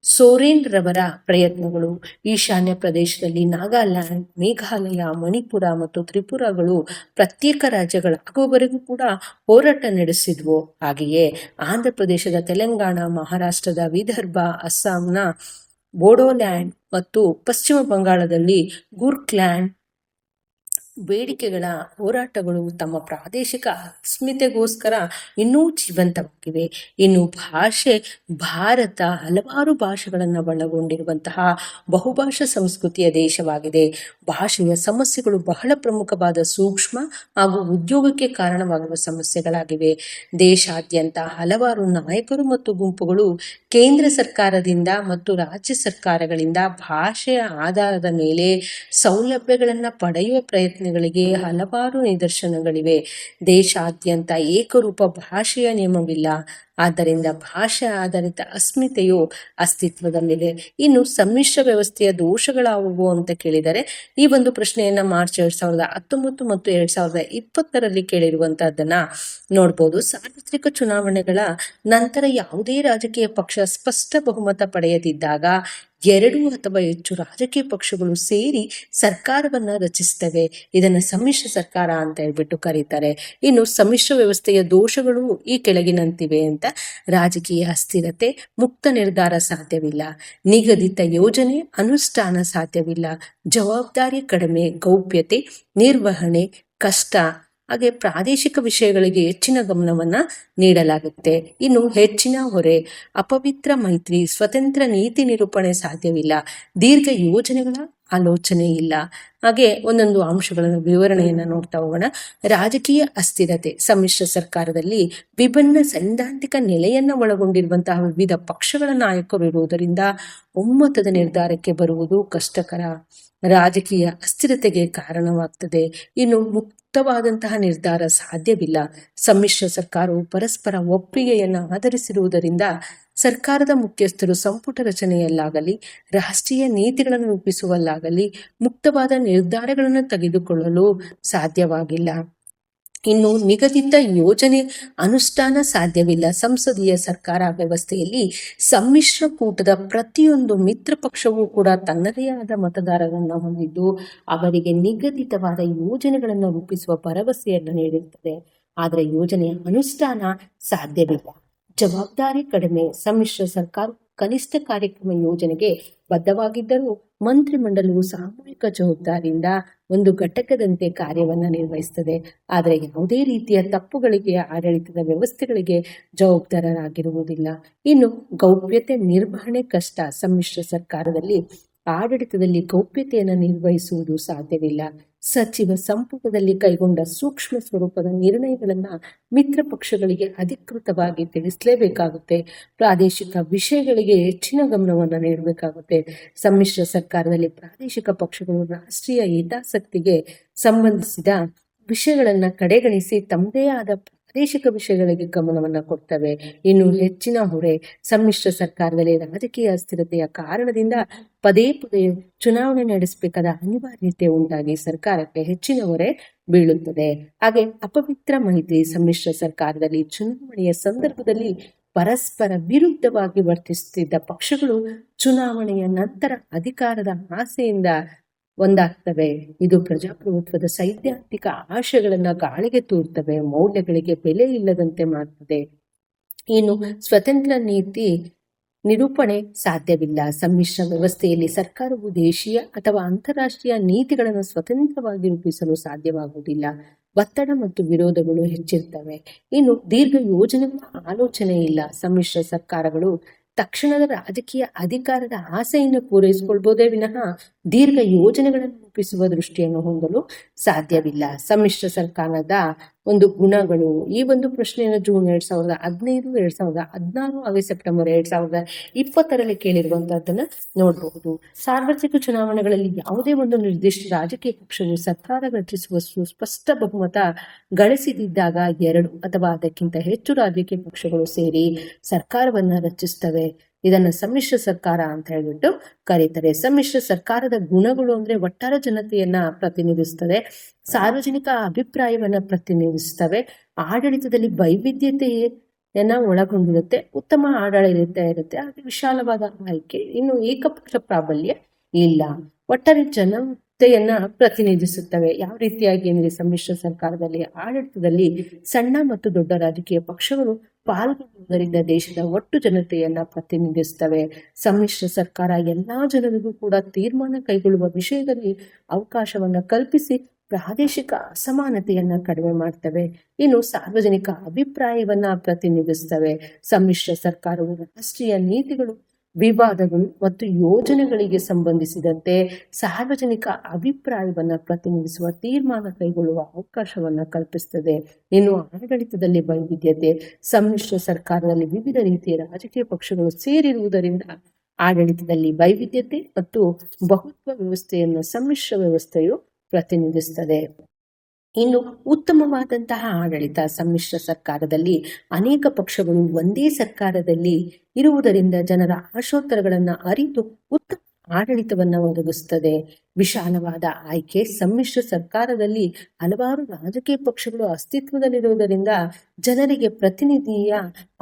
ಸೋರೆನ್ ರವರ ಪ್ರಯತ್ನಗಳು. ಈಶಾನ್ಯ ಪ್ರದೇಶದಲ್ಲಿ ನಾಗಾಲ್ಯಾಂಡ್, ಮೇಘಾಲಯ, ಮಣಿಪುರ ಮತ್ತು ತ್ರಿಪುರಾಗಳು ಪ್ರತ್ಯೇಕ ರಾಜ್ಯಗಳಾಗುವವರೆಗೂ ಕೂಡ ಹೋರಾಟ ನಡೆಸಿದ್ವು. ಹಾಗೆಯೇ ಆಂಧ್ರ ಪ್ರದೇಶದ ತೆಲಂಗಾಣ, ಮಹಾರಾಷ್ಟ್ರದ ವಿದರ್ಭ, ಅಸ್ಸಾಂನ ಬೋಡೋಲ್ಯಾಂಡ್ ಮತ್ತು ಪಶ್ಚಿಮ ಬಂಗಾಳದಲ್ಲಿ ಗೂರ್ಖ್ಲ್ಯಾಂಡ್ ಬೇಡಿಕೆಗಳ ಹೋರಾಟಗಳು ತಮ್ಮ ಪ್ರಾದೇಶಿಕ ಅಸ್ಮಿತೆಗೋಸ್ಕರ ಇನ್ನೂ ಜೀವಂತವಾಗಿವೆ. ಇನ್ನು ಭಾಷೆ, ಭಾರತ ಹಲವಾರು ಭಾಷೆಗಳನ್ನು ಒಳಗೊಂಡಿರುವಂತಹ ಬಹುಭಾಷಾ ಸಂಸ್ಕೃತಿಯ ದೇಶವಾಗಿದೆ. ಭಾಷೆಯ ಸಮಸ್ಯೆಗಳು ಬಹಳ ಪ್ರಮುಖವಾದ ಸೂಕ್ಷ್ಮ ಹಾಗೂ ಉದ್ಯೋಗಕ್ಕೆ ಕಾರಣವಾಗುವ ಸಮಸ್ಯೆಗಳಾಗಿವೆ. ದೇಶಾದ್ಯಂತ ಹಲವಾರು ನಾಯಕರು ಮತ್ತು ಗುಂಪುಗಳು ಕೇಂದ್ರ ಸರ್ಕಾರದಿಂದ ಮತ್ತು ರಾಜ್ಯ ಸರ್ಕಾರಗಳಿಂದ ಭಾಷೆಯ ಆಧಾರದ ಮೇಲೆ ಸೌಲಭ್ಯಗಳನ್ನು ಪಡೆಯುವ ಪ್ರಯತ್ನಗಳಿಗೆ ಹಲವಾರು ನಿದರ್ಶನಗಳಿವೆ. ದೇಶಾದ್ಯಂತ ಏಕರೂಪ ಭಾಷೆಯ ನಿಯಮವಿಲ್ಲ. ಆದ್ದರಿಂದ ಭಾಷೆ ಆಧಾರಿತ ಅಸ್ಮಿತೆಯು ಅಸ್ತಿತ್ವದಲ್ಲಿದೆ. ಇನ್ನು ಸಮ್ಮಿಶ್ರ ವ್ಯವಸ್ಥೆಯ ದೋಷಗಳಾವುವು ಅಂತ ಕೇಳಿದರೆ, ಈ ಒಂದು ಪ್ರಶ್ನೆಯನ್ನ ಮಾರ್ಚ್ 2019 ಮತ್ತು 2020ರಲ್ಲಿ ಕೇಳಿರುವಂತಹದ್ದನ್ನ ನೋಡ್ಬೋದು. ಸಾರ್ವತ್ರಿಕ ಚುನಾವಣೆಗಳ ನಂತರ ಯಾವುದೇ ರಾಜಕೀಯ ಪಕ್ಷ ಸ್ಪಷ್ಟ ಬಹುಮತ ಪಡೆಯದಿದ್ದಾಗ 2 ಅಥವಾ ಹೆಚ್ಚು ರಾಜಕೀಯ ಪಕ್ಷಗಳು ಸೇರಿ ಸರ್ಕಾರವನ್ನ ರಚಿಸುತ್ತವೆ. ಇದನ್ನ ಸಮ್ಮಿಶ್ರ ಸರ್ಕಾರ ಅಂತ ಹೇಳ್ಬಿಟ್ಟು ಕರೀತಾರೆ. ಇನ್ನು ಸಮ್ಮಿಶ್ರ ವ್ಯವಸ್ಥೆಯ ದೋಷಗಳು ಈ ಕೆಳಗಿನಂತಿವೆ ಅಂತ: ರಾಜಕೀಯ ಅಸ್ಥಿರತೆ, ಮುಕ್ತ ನಿರ್ಧಾರ ಸಾಧ್ಯವಿಲ್ಲ, ನಿಗದಿತ ಯೋಜನೆ ಅನುಷ್ಠಾನ ಸಾಧ್ಯವಿಲ್ಲ, ಜವಾಬ್ದಾರಿ ಕಡಿಮೆ, ಗೌಪ್ಯತೆ ನಿರ್ವಹಣೆ ಕಷ್ಟ, ಹಾಗೆ ಪ್ರಾದೇಶಿಕ ವಿಷಯಗಳಿಗೆ ಹೆಚ್ಚಿನ ಗಮನವನ್ನ ನೀಡಲಾಗುತ್ತೆ. ಇನ್ನು ಹೆಚ್ಚಿನ ಹೊರೆ, ಅಪವಿತ್ರ ಮೈತ್ರಿ, ಸ್ವತಂತ್ರ ನೀತಿ ನಿರೂಪಣೆ ಸಾಧ್ಯವಿಲ್ಲ, ದೀರ್ಘ ಯೋಜನೆಗಳ ಆಲೋಚನೆ ಇಲ್ಲ. ಹಾಗೆ ಒಂದೊಂದು ಅಂಶಗಳನ್ನು ವಿವರಣೆಯನ್ನು ನೋಡ್ತಾ ಹೋಗೋಣ. ರಾಜಕೀಯ ಅಸ್ಥಿರತೆ: ಸಮ್ಮಿಶ್ರ ಸರ್ಕಾರದಲ್ಲಿ ವಿಭಿನ್ನ ಸೈದ್ಧಾಂತಿಕ ನೆಲೆಯನ್ನು ಒಳಗೊಂಡಿರುವಂತಹ ವಿವಿಧ ಪಕ್ಷಗಳ ನಾಯಕರು ಇರುವುದರಿಂದ ಒಮ್ಮತದ ನಿರ್ಧಾರಕ್ಕೆ ಬರುವುದು ಕಷ್ಟಕರ, ರಾಜಕೀಯ ಅಸ್ಥಿರತೆಗೆ ಕಾರಣವಾಗ್ತದೆ. ಇನ್ನು ಮುಕ್ತವಾದಂತಹ ನಿರ್ಧಾರ ಸಾಧ್ಯವಿಲ್ಲ. ಸಮ್ಮಿಶ್ರ ಸರ್ಕಾರವು ಪರಸ್ಪರ ಒಪ್ಪಿಗೆಯನ್ನು ಆಧರಿಸಿರುವುದರಿಂದ ಸರ್ಕಾರದ ಮುಖ್ಯಸ್ಥರು ಸಂಪುಟ ರಚನೆಯಲ್ಲಾಗಲಿ ರಾಷ್ಟ್ರೀಯ ನೀತಿಗಳನ್ನು ರೂಪಿಸುವಲ್ಲಾಗಲಿ ಮುಕ್ತವಾದ ನಿರ್ಧಾರಗಳನ್ನು ತೆಗೆದುಕೊಳ್ಳಲು ಸಾಧ್ಯವಾಗಿಲ್ಲ. ಇನ್ನು ನಿಗದಿತ ಯೋಜನೆ ಅನುಷ್ಠಾನ ಸಾಧ್ಯವಿಲ್ಲ. ಸಂಸದೀಯ ಸರ್ಕಾರ ವ್ಯವಸ್ಥೆಯಲ್ಲಿ ಸಮ್ಮಿಶ್ರ ಕೂಟದ ಪ್ರತಿಯೊಂದು ಮಿತ್ರ ಪಕ್ಷವೂ ಕೂಡ ತನ್ನದೇ ಆದ ಮತದಾರರನ್ನು ಹೊಂದಿದ್ದು ಅವರಿಗೆ ನಿಗದಿತವಾದ ಯೋಜನೆಗಳನ್ನು ರೂಪಿಸುವ ಭರವಸೆಯನ್ನು ನೀಡುತ್ತದೆ. ಆದರೆ ಯೋಜನೆಯ ಅನುಷ್ಠಾನ ಸಾಧ್ಯವಿಲ್ಲ. ಜವಾಬ್ದಾರಿ ಕಡಿಮೆ: ಸಮ್ಮಿಶ್ರ ಸರ್ಕಾರ ಕನಿಷ್ಠ ಕಾರ್ಯಕ್ರಮ ಯೋಜನೆಗೆ ಬದ್ಧವಾಗಿದ್ದರೂ ಮಂತ್ರಿಮಂಡಲವು ಸಾಮೂಹಿಕ ಜವಾಬ್ದಾರಿಯಿಂದ ಒಂದು ಘಟಕದಂತೆ ಕಾರ್ಯವನ್ನು ನಿರ್ವಹಿಸುತ್ತದೆ. ಆದರೆ ಯಾವುದೇ ರೀತಿಯ ತಪ್ಪುಗಳಿಗೆ, ಆಡಳಿತದ ವ್ಯವಸ್ಥೆಗಳಿಗೆ ಜವಾಬ್ದಾರರಾಗಿರುವುದಿಲ್ಲ. ಇನ್ನು ಗೌಪ್ಯತೆ ನಿರ್ವಹಣೆ ಕಷ್ಟ: ಸಮ್ಮಿಶ್ರ ಸರ್ಕಾರದಲ್ಲಿ ಆಡಳಿತದಲ್ಲಿ ಗೌಪ್ಯತೆಯನ್ನು ನಿರ್ವಹಿಸುವುದು ಸಾಧ್ಯವಿಲ್ಲ. ಸಚಿವ ಸಂಪುಟದಲ್ಲಿ ಕೈಗೊಂಡ ಸೂಕ್ಷ್ಮ ಸ್ವರೂಪದ ನಿರ್ಣಯಗಳನ್ನು ಮಿತ್ರ ಪಕ್ಷಗಳಿಗೆ ಅಧಿಕೃತವಾಗಿ ತಿಳಿಸಲೇಬೇಕಾಗುತ್ತೆ. ಪ್ರಾದೇಶಿಕ ವಿಷಯಗಳಿಗೆ ಹೆಚ್ಚಿನ ಗಮನವನ್ನು ನೀಡಬೇಕಾಗುತ್ತೆ. ಸಮ್ಮಿಶ್ರ ಸರ್ಕಾರದಲ್ಲಿ ಪ್ರಾದೇಶಿಕ ಪಕ್ಷಗಳು ರಾಷ್ಟ್ರೀಯ ಹಿತಾಸಕ್ತಿಗೆ ಸಂಬಂಧಿಸಿದ ವಿಷಯಗಳನ್ನು ಕಡೆಗಣಿಸಿ ತಮ್ಮದೇ ಆದ ಪ್ರಾದೇಶಿಕ ವಿಷಯಗಳಿಗೆ ಗಮನವನ್ನು ಕೊಡ್ತವೆ. ಇನ್ನು ಹೆಚ್ಚಿನ ಹೊರೆ: ಸಮ್ಮಿಶ್ರ ಸರ್ಕಾರದಲ್ಲಿ ರಾಜಕೀಯ ಅಸ್ಥಿರತೆಯ ಕಾರಣದಿಂದ ಪದೇ ಪದೇ ಚುನಾವಣೆ ನಡೆಸಬೇಕಾದ ಅನಿವಾರ್ಯತೆ ಉಂಟಾಗಿ ಸರ್ಕಾರಕ್ಕೆ ಹೆಚ್ಚಿನ ಹೊರೆ ಬೀಳುತ್ತದೆ. ಹಾಗೆ ಅಪವಿತ್ರ ಮೈತ್ರಿ: ಸಮ್ಮಿಶ್ರ ಸರ್ಕಾರದಲ್ಲಿ ಚುನಾವಣೆಯ ಸಂದರ್ಭದಲ್ಲಿ ಪರಸ್ಪರ ವಿರುದ್ಧವಾಗಿ ವರ್ತಿಸುತ್ತಿದ್ದ ಪಕ್ಷಗಳು ಚುನಾವಣೆಯ ನಂತರ ಅಧಿಕಾರದ ಆಸೆಯಿಂದ ಒಂದಾಗ್ತವೆ. ಇದು ಪ್ರಜಾಪ್ರಭುತ್ವದ ಸೈದ್ಧಾಂತಿಕ ಆಶಯಗಳನ್ನು ಗಾಳಿಗೆ ತೂರ್ತವೆ, ಮೌಲ್ಯಗಳಿಗೆ ಬೆಲೆ ಇಲ್ಲದಂತೆ ಮಾಡ್ತದೆ. ಇನ್ನು ಸ್ವತಂತ್ರ ನೀತಿ ನಿರೂಪಣೆ ಸಾಧ್ಯವಿಲ್ಲ: ಸಮ್ಮಿಶ್ರ ವ್ಯವಸ್ಥೆಯಲ್ಲಿ ಸರ್ಕಾರವು ದೇಶೀಯ ಅಥವಾ ಅಂತಾರಾಷ್ಟ್ರೀಯ ನೀತಿಗಳನ್ನು ಸ್ವತಂತ್ರವಾಗಿ ರೂಪಿಸಲು ಸಾಧ್ಯವಾಗುವುದಿಲ್ಲ. ಒತ್ತಡ ಮತ್ತು ವಿರೋಧಗಳು ಹೆಚ್ಚಿರ್ತವೆ. ಇನ್ನು ದೀರ್ಘ ಯೋಜನೆಗಳ ಆಲೋಚನೆ ಇಲ್ಲ: ಸಮ್ಮಿಶ್ರ ಸರ್ಕಾರಗಳು ತಕ್ಷಣದ ರಾಜಕೀಯ ಅಧಿಕಾರದ ಆಸೆಯನ್ನು ಪೂರೈಸಿಕೊಳ್ಬಹುದೇ ವಿನಃ ದೀರ್ಘ ಯೋಜನೆಗಳನ್ನು ರೂಪಿಸುವ ದೃಷ್ಟಿಯನ್ನು ಹೊಂದಲು ಸಾಧ್ಯವಿಲ್ಲ. ಸಮ್ಮಿಶ್ರ ಸರ್ಕಾರದ ಒಂದು ಗುಣಗಳು, ಈ ಒಂದು ಪ್ರಶ್ನೆಯನ್ನು ಜೂನ್ 2015, 2016 ಹಾಗೂ ಸೆಪ್ಟೆಂಬರ್ 2020ರಲ್ಲಿ ಕೇಳಿರುವಂತಹದ್ದನ್ನ ನೋಡಬಹುದು. ಸಾರ್ವತ್ರಿಕ ಚುನಾವಣೆಗಳಲ್ಲಿ ಯಾವುದೇ ಒಂದು ನಿರ್ದಿಷ್ಟ ರಾಜಕೀಯ ಪಕ್ಷವು ಸರ್ಕಾರ ರಚಿಸುವ ಸುಸ್ಪಷ್ಟ ಬಹುಮತ ಗಳಿಸಿದ್ದಾಗ 2 ಅಥವಾ ಅದಕ್ಕಿಂತ ಹೆಚ್ಚು ರಾಜಕೀಯ ಪಕ್ಷಗಳು ಸೇರಿ ಸರ್ಕಾರವನ್ನ ರಚಿಸುತ್ತವೆ. ಇದನ್ನ ಸಮ್ಮಿಶ್ರ ಸರ್ಕಾರ ಅಂತ ಹೇಳ್ಬಿಟ್ಟು ಕರೀತಾರೆ. ಸಮ್ಮಿಶ್ರ ಸರ್ಕಾರದ ಗುಣಗಳು ಅಂದ್ರೆ ಒಟ್ಟಾರೆ ಜನತೆಯನ್ನ ಪ್ರತಿನಿಧಿಸ್ತದೆ, ಸಾರ್ವಜನಿಕ ಅಭಿಪ್ರಾಯವನ್ನ ಪ್ರತಿನಿಧಿಸ್ತವೆ, ಆಡಳಿತದಲ್ಲಿ ವೈವಿಧ್ಯತೆಯನ್ನ ಒಳಗೊಂಡಿರುತ್ತೆ, ಉತ್ತಮ ಆಡಳಿತ ಇರುತ್ತೆ, ಹಾಗೆ ವಿಶಾಲವಾದ ಆಯ್ಕೆ, ಇನ್ನು ಏಕಪಕ್ಷ ಪ್ರಾಬಲ್ಯ ಇಲ್ಲ, ಒಟ್ಟಾರೆ ಜನತೆಯನ್ನ ಪ್ರತಿನಿಧಿಸುತ್ತವೆ. ಯಾವ ರೀತಿಯಾಗಿ ಅಂದ್ರೆ ಸಮ್ಮಿಶ್ರ ಸರ್ಕಾರದಲ್ಲಿ ಆಡಳಿತದಲ್ಲಿ ಸಣ್ಣ ಮತ್ತು ದೊಡ್ಡ ರಾಜಕೀಯ ಪಕ್ಷಗಳು ಪಾಲ್ಗೊಳ್ಳುವುದರಿಂದ ದೇಶದ ಒಟ್ಟು ಜನತೆಯನ್ನ ಪ್ರತಿನಿಧಿಸುತ್ತವೆ. ಸಮ್ಮಿಶ್ರ ಸರ್ಕಾರ ಎಲ್ಲಾ ಜನರಿಗೂ ಕೂಡ ತೀರ್ಮಾನ ಕೈಗೊಳ್ಳುವ ವಿಷಯದಲ್ಲಿ ಅವಕಾಶವನ್ನ ಕಲ್ಪಿಸಿ ಪ್ರಾದೇಶಿಕ ಅಸಮಾನತೆಯನ್ನ ಕಡಿಮೆ ಮಾಡ್ತವೆ. ಇನ್ನು ಸಾರ್ವಜನಿಕ ಅಭಿಪ್ರಾಯವನ್ನ ಪ್ರತಿನಿಧಿಸ್ತವೆ. ಸಮ್ಮಿಶ್ರ ಸರ್ಕಾರವು ರಾಷ್ಟ್ರೀಯ ನೀತಿಗಳು, ವಿವಾದಗಳು ಮತ್ತು ಯೋಜನೆಗಳಿಗೆ ಸಂಬಂಧಿಸಿದಂತೆ ಸಾರ್ವಜನಿಕ ಅಭಿಪ್ರಾಯವನ್ನ ಪ್ರತಿನಿಧಿಸುವ ತೀರ್ಮಾನ ಕೈಗೊಳ್ಳುವ ಅವಕಾಶವನ್ನ ಕಲ್ಪಿಸುತ್ತದೆ. ಇನ್ನು ಆಡಳಿತದಲ್ಲಿ ವೈವಿಧ್ಯತೆ, ಸಮ್ಮಿಶ್ರ ಸರ್ಕಾರದಲ್ಲಿ ವಿವಿಧ ರೀತಿಯ ರಾಜಕೀಯ ಪಕ್ಷಗಳು ಸೇರಿರುವುದರಿಂದ ಆಡಳಿತದಲ್ಲಿ ವೈವಿಧ್ಯತೆ ಮತ್ತು ಬಹುತ್ವ ವ್ಯವಸ್ಥೆಯನ್ನು ಸಮ್ಮಿಶ್ರ ವ್ಯವಸ್ಥೆಯು ಪ್ರತಿನಿಧಿಸುತ್ತದೆ. ಇನ್ನು ಉತ್ತಮವಾದಂತಹ ಆಡಳಿತ, ಸಮ್ಮಿಶ್ರ ಸರ್ಕಾರದಲ್ಲಿ ಅನೇಕ ಪಕ್ಷಗಳು ಒಂದೇ ಸರ್ಕಾರದಲ್ಲಿ ಇರುವುದರಿಂದ ಜನರ ಆಶೋತ್ತರಗಳನ್ನು ಅರಿತು ಉತ್ತಮ ಆಡಳಿತವನ್ನ ಒದಗಿಸುತ್ತದೆ. ವಿಶಾಲವಾದ ಆಯ್ಕೆ, ಸಮ್ಮಿಶ್ರ ಸರ್ಕಾರದಲ್ಲಿ ಹಲವಾರು ರಾಜಕೀಯ ಪಕ್ಷಗಳು ಅಸ್ತಿತ್ವದಲ್ಲಿರುವುದರಿಂದ ಜನರಿಗೆ ಪ್ರತಿನಿಧಿಯ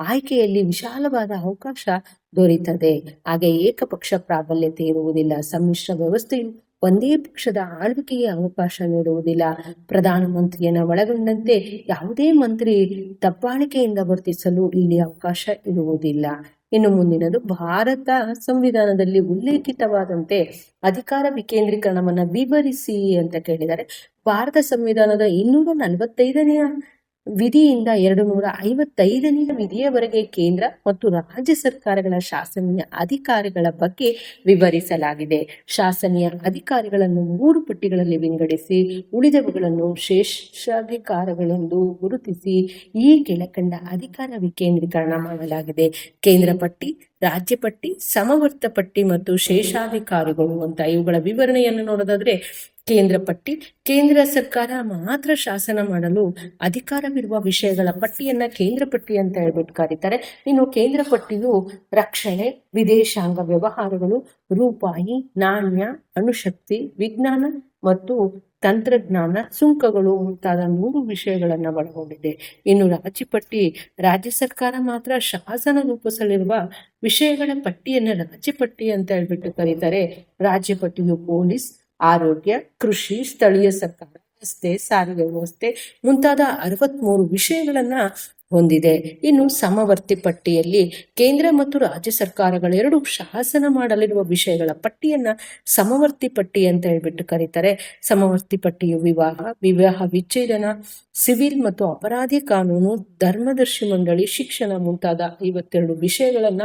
ಆಯ್ಕೆಯಲ್ಲಿ ವಿಶಾಲವಾದ ಅವಕಾಶ ದೊರೆಯುತ್ತದೆ. ಹಾಗೆ ಏಕಪಕ್ಷ ಪ್ರಾಬಲ್ಯತೆ ಇರುವುದಿಲ್ಲ. ಸಮ್ಮಿಶ್ರ ವ್ಯವಸ್ಥೆಯು ಒಂದೇ ಪಕ್ಷದ ಆಳ್ವಿಕೆಗೆ ಅವಕಾಶ ನೀಡುವುದಿಲ್ಲ. ಪ್ರಧಾನಮಂತ್ರಿಯನ್ನ ಒಳಗೊಂಡಂತೆ ಯಾವುದೇ ಮಂತ್ರಿ ದಬ್ಬಾಳಿಕೆಯಿಂದ ವರ್ತಿಸಲು ಇಲ್ಲಿ ಅವಕಾಶ ಇರುವುದಿಲ್ಲ. ಇನ್ನು ಮುಂದಿನದು, ಭಾರತ ಸಂವಿಧಾನದಲ್ಲಿ ಉಲ್ಲೇಖಿತವಾದಂತೆ ಅಧಿಕಾರ ವಿಕೇಂದ್ರೀಕರಣವನ್ನ ವಿವರಿಸಿ ಅಂತ ಕೇಳಿದ್ದಾರೆ. ಭಾರತ ಸಂವಿಧಾನದ 245ನೇ ವಿಧಿಯಿಂದ 255ನೇ ವಿಧಿಯವರೆಗೆ ಕೇಂದ್ರ ಮತ್ತು ರಾಜ್ಯ ಸರ್ಕಾರಗಳ ಶಾಸನೀಯ ಅಧಿಕಾರಿಗಳ ಬಗ್ಗೆ ವಿವರಿಸಲಾಗಿದೆ. ಶಾಸನೀಯ ಅಧಿಕಾರಿಗಳನ್ನು 3 ಪಟ್ಟಿಗಳಲ್ಲಿ ವಿಂಗಡಿಸಿ ಉಳಿದವುಗಳನ್ನು ಶೇಷಾಧಿಕಾರಗಳೆಂದು ಗುರುತಿಸಿ ಈ ಕೆಳಕಂಡ ಅಧಿಕಾರ ವಿಕೇಂದ್ರೀಕರಣ ಮಾಡಲಾಗಿದೆ. ಕೇಂದ್ರ ಪಟ್ಟಿ, ರಾಜ್ಯ ಪಟ್ಟಿ, ಸಮವರ್ತ ಪಟ್ಟಿ ಮತ್ತು ಶೇಷಾಧಿಕಾರಿಗಳು ಅಂತ ಇವುಗಳ ವಿವರಣೆಯನ್ನು ನೋಡೋದಾದ್ರೆ, ಕೇಂದ್ರ ಪಟ್ಟಿ, ಕೇಂದ್ರ ಸರ್ಕಾರ ಮಾತ್ರ ಶಾಸನ ಮಾಡಲು ಅಧಿಕಾರವಿರುವ ವಿಷಯಗಳ ಪಟ್ಟಿಯನ್ನ ಕೇಂದ್ರ ಪಟ್ಟಿ ಅಂತ ಹೇಳ್ಬಿಟ್ಟು ಕರೀತಾರೆ. ಇನ್ನು ಕೇಂದ್ರ ಪಟ್ಟಿಯು ರಕ್ಷಣೆ, ವಿದೇಶಾಂಗ ವ್ಯವಹಾರಗಳು, ರೂಪಾಯಿ, ನಾಣ್ಯ, ಅಣುಶಕ್ತಿ, ವಿಜ್ಞಾನ ಮತ್ತು ತಂತ್ರಜ್ಞಾನ, ಸುಂಕಗಳು ಮುಂತಾದ 3 ವಿಷಯಗಳನ್ನ ಒಳಗೊಂಡಿದೆ. ಇನ್ನು ರಾಜ್ಯ ಪಟ್ಟಿ, ರಾಜ್ಯ ಸರ್ಕಾರ ಮಾತ್ರ ಶಾಸನ ರೂಪಿಸಲಿರುವ ವಿಷಯಗಳ ಪಟ್ಟಿಯನ್ನ ರಾಜ್ಯ ಪಟ್ಟಿ ಅಂತ ಹೇಳ್ಬಿಟ್ಟು ಕರೀತಾರೆ. ರಾಜ್ಯ ಪಟ್ಟಿಯು ಪೊಲೀಸ್, ಆರೋಗ್ಯ, ಕೃಷಿ, ಸ್ಥಳೀಯ ಸರ್ಕಾರ, ರಸ್ತೆ ಸಾರಿಗೆ ವ್ಯವಸ್ಥೆ ಮುಂತಾದ 63 ವಿಷಯಗಳನ್ನ ಹೊಂದಿದೆ. ಇನ್ನು ಸಮವರ್ತಿ ಪಟ್ಟಿಯಲ್ಲಿ ಕೇಂದ್ರ ಮತ್ತು ರಾಜ್ಯ ಸರ್ಕಾರಗಳೆರಡು ಶಾಸನ ಮಾಡಲಿರುವ ವಿಷಯಗಳ ಪಟ್ಟಿಯನ್ನ ಸಮವರ್ತಿ ಪಟ್ಟಿ ಅಂತ ಹೇಳ್ಬಿಟ್ಟು ಕರೀತಾರೆ. ಸಮವರ್ತಿ ಪಟ್ಟಿಯು ವಿವಾಹ ವಿಚ್ಛೇದನ, ಸಿವಿಲ್ ಮತ್ತು ಅಪರಾಧಿ ಕಾನೂನು, ಧರ್ಮದರ್ಶಿ ಮಂಡಳಿ, ಶಿಕ್ಷಣ ಮುಂತಾದ 52 ವಿಷಯಗಳನ್ನ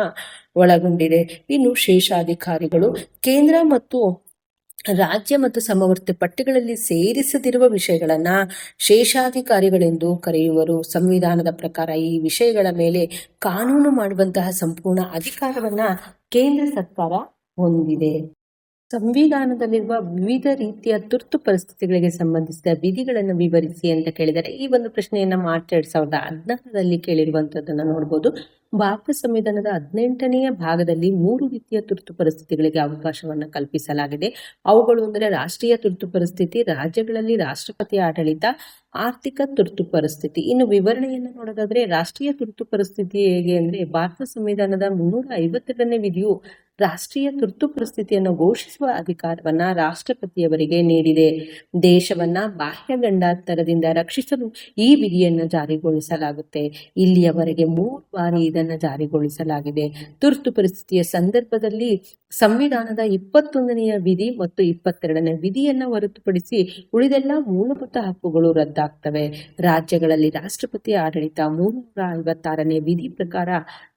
ಒಳಗೊಂಡಿದೆ. ಇನ್ನು ಶೇಷಾಧಿಕಾರಿಗಳು ಕೇಂದ್ರ ಮತ್ತು ರಾಜ್ಯ ಮತ್ತು ಸಮವರ್ತಿ ಪಟ್ಟಿಗಳಲ್ಲಿ ಸೇರಿಸದಿರುವ ವಿಷಯಗಳನ್ನ ಶೇಷಾಧಿಕಾರಿಗಳೆಂದು ಕರೆಯುವರು. ಸಂವಿಧಾನದ ಪ್ರಕಾರ ಈ ವಿಷಯಗಳ ಮೇಲೆ ಕಾನೂನು ಮಾಡುವಂತಹ ಸಂಪೂರ್ಣ ಅಧಿಕಾರವನ್ನ ಕೇಂದ್ರ ಸರ್ಕಾರ ಹೊಂದಿದೆ. ಸಂವಿಧಾನದಲ್ಲಿರುವ ವಿವಿಧ ರೀತಿಯ ತುರ್ತು ಪರಿಸ್ಥಿತಿಗಳಿಗೆ ಸಂಬಂಧಿಸಿದ ವಿಧಿಗಳನ್ನು ವಿವರಿಸಿ ಅಂತ ಕೇಳಿದರೆ, ಈ ಒಂದು ಪ್ರಶ್ನೆಯನ್ನ ಮಾರ್ಚ್ 2016ರಲ್ಲಿ ಕೇಳಿರುವಂತದ್ದನ್ನ ನೋಡಬಹುದು. ಭಾರತ ಸಂವಿಧಾನದ 18ನೇ ಭಾಗದಲ್ಲಿ 3 ರೀತಿಯ ತುರ್ತು ಪರಿಸ್ಥಿತಿಗಳಿಗೆ ಅವಕಾಶವನ್ನು ಕಲ್ಪಿಸಲಾಗಿದೆ. ಅವುಗಳು ಅಂದರೆ ರಾಷ್ಟ್ರೀಯ ತುರ್ತು ಪರಿಸ್ಥಿತಿ, ರಾಜ್ಯಗಳಲ್ಲಿ ರಾಷ್ಟ್ರಪತಿ ಆಡಳಿತ, ಆರ್ಥಿಕ ತುರ್ತು ಪರಿಸ್ಥಿತಿ. ಇನ್ನು ವಿವರಣೆಯನ್ನು ನೋಡೋದಾದ್ರೆ, ರಾಷ್ಟ್ರೀಯ ತುರ್ತು ಪರಿಸ್ಥಿತಿ ಹೇಗೆ ಅಂದ್ರೆ, ಭಾರತ ಸಂವಿಧಾನದ 352ನೇ ವಿಧಿಯು ರಾಷ್ಟ್ರೀಯ ತುರ್ತು ಪರಿಸ್ಥಿತಿಯನ್ನು ಘೋಷಿಸುವ ಅಧಿಕಾರವನ್ನ ರಾಷ್ಟ್ರಪತಿಯವರಿಗೆ ನೀಡಿದೆ. ದೇಶವನ್ನ ಬಾಹ್ಯ ಗಂಡಾಂತರದಿಂದ ರಕ್ಷಿಸಲು ಈ ವಿಧಿಯನ್ನು ಜಾರಿಗೊಳಿಸಲಾಗುತ್ತೆ. ಇಲ್ಲಿಯವರೆಗೆ 3 ಬಾರಿ ಇದನ್ನು ಜಾರಿಗೊಳಿಸಲಾಗಿದೆ. ತುರ್ತು ಪರಿಸ್ಥಿತಿಯ ಸಂದರ್ಭದಲ್ಲಿ ಸಂವಿಧಾನದ 21ನೇ ವಿಧಿ ಮತ್ತು 22ನೇ ವಿಧಿಯನ್ನ ಹೊರತುಪಡಿಸಿ ಉಳಿದೆಲ್ಲ ಮೂಲಭೂತ ಹಕ್ಕುಗಳು ರದ್ದಾಗ್ತವೆ. ರಾಜ್ಯಗಳಲ್ಲಿ ರಾಷ್ಟ್ರಪತಿ ಆಡಳಿತ 356ನೇ ವಿಧಿ ಪ್ರಕಾರ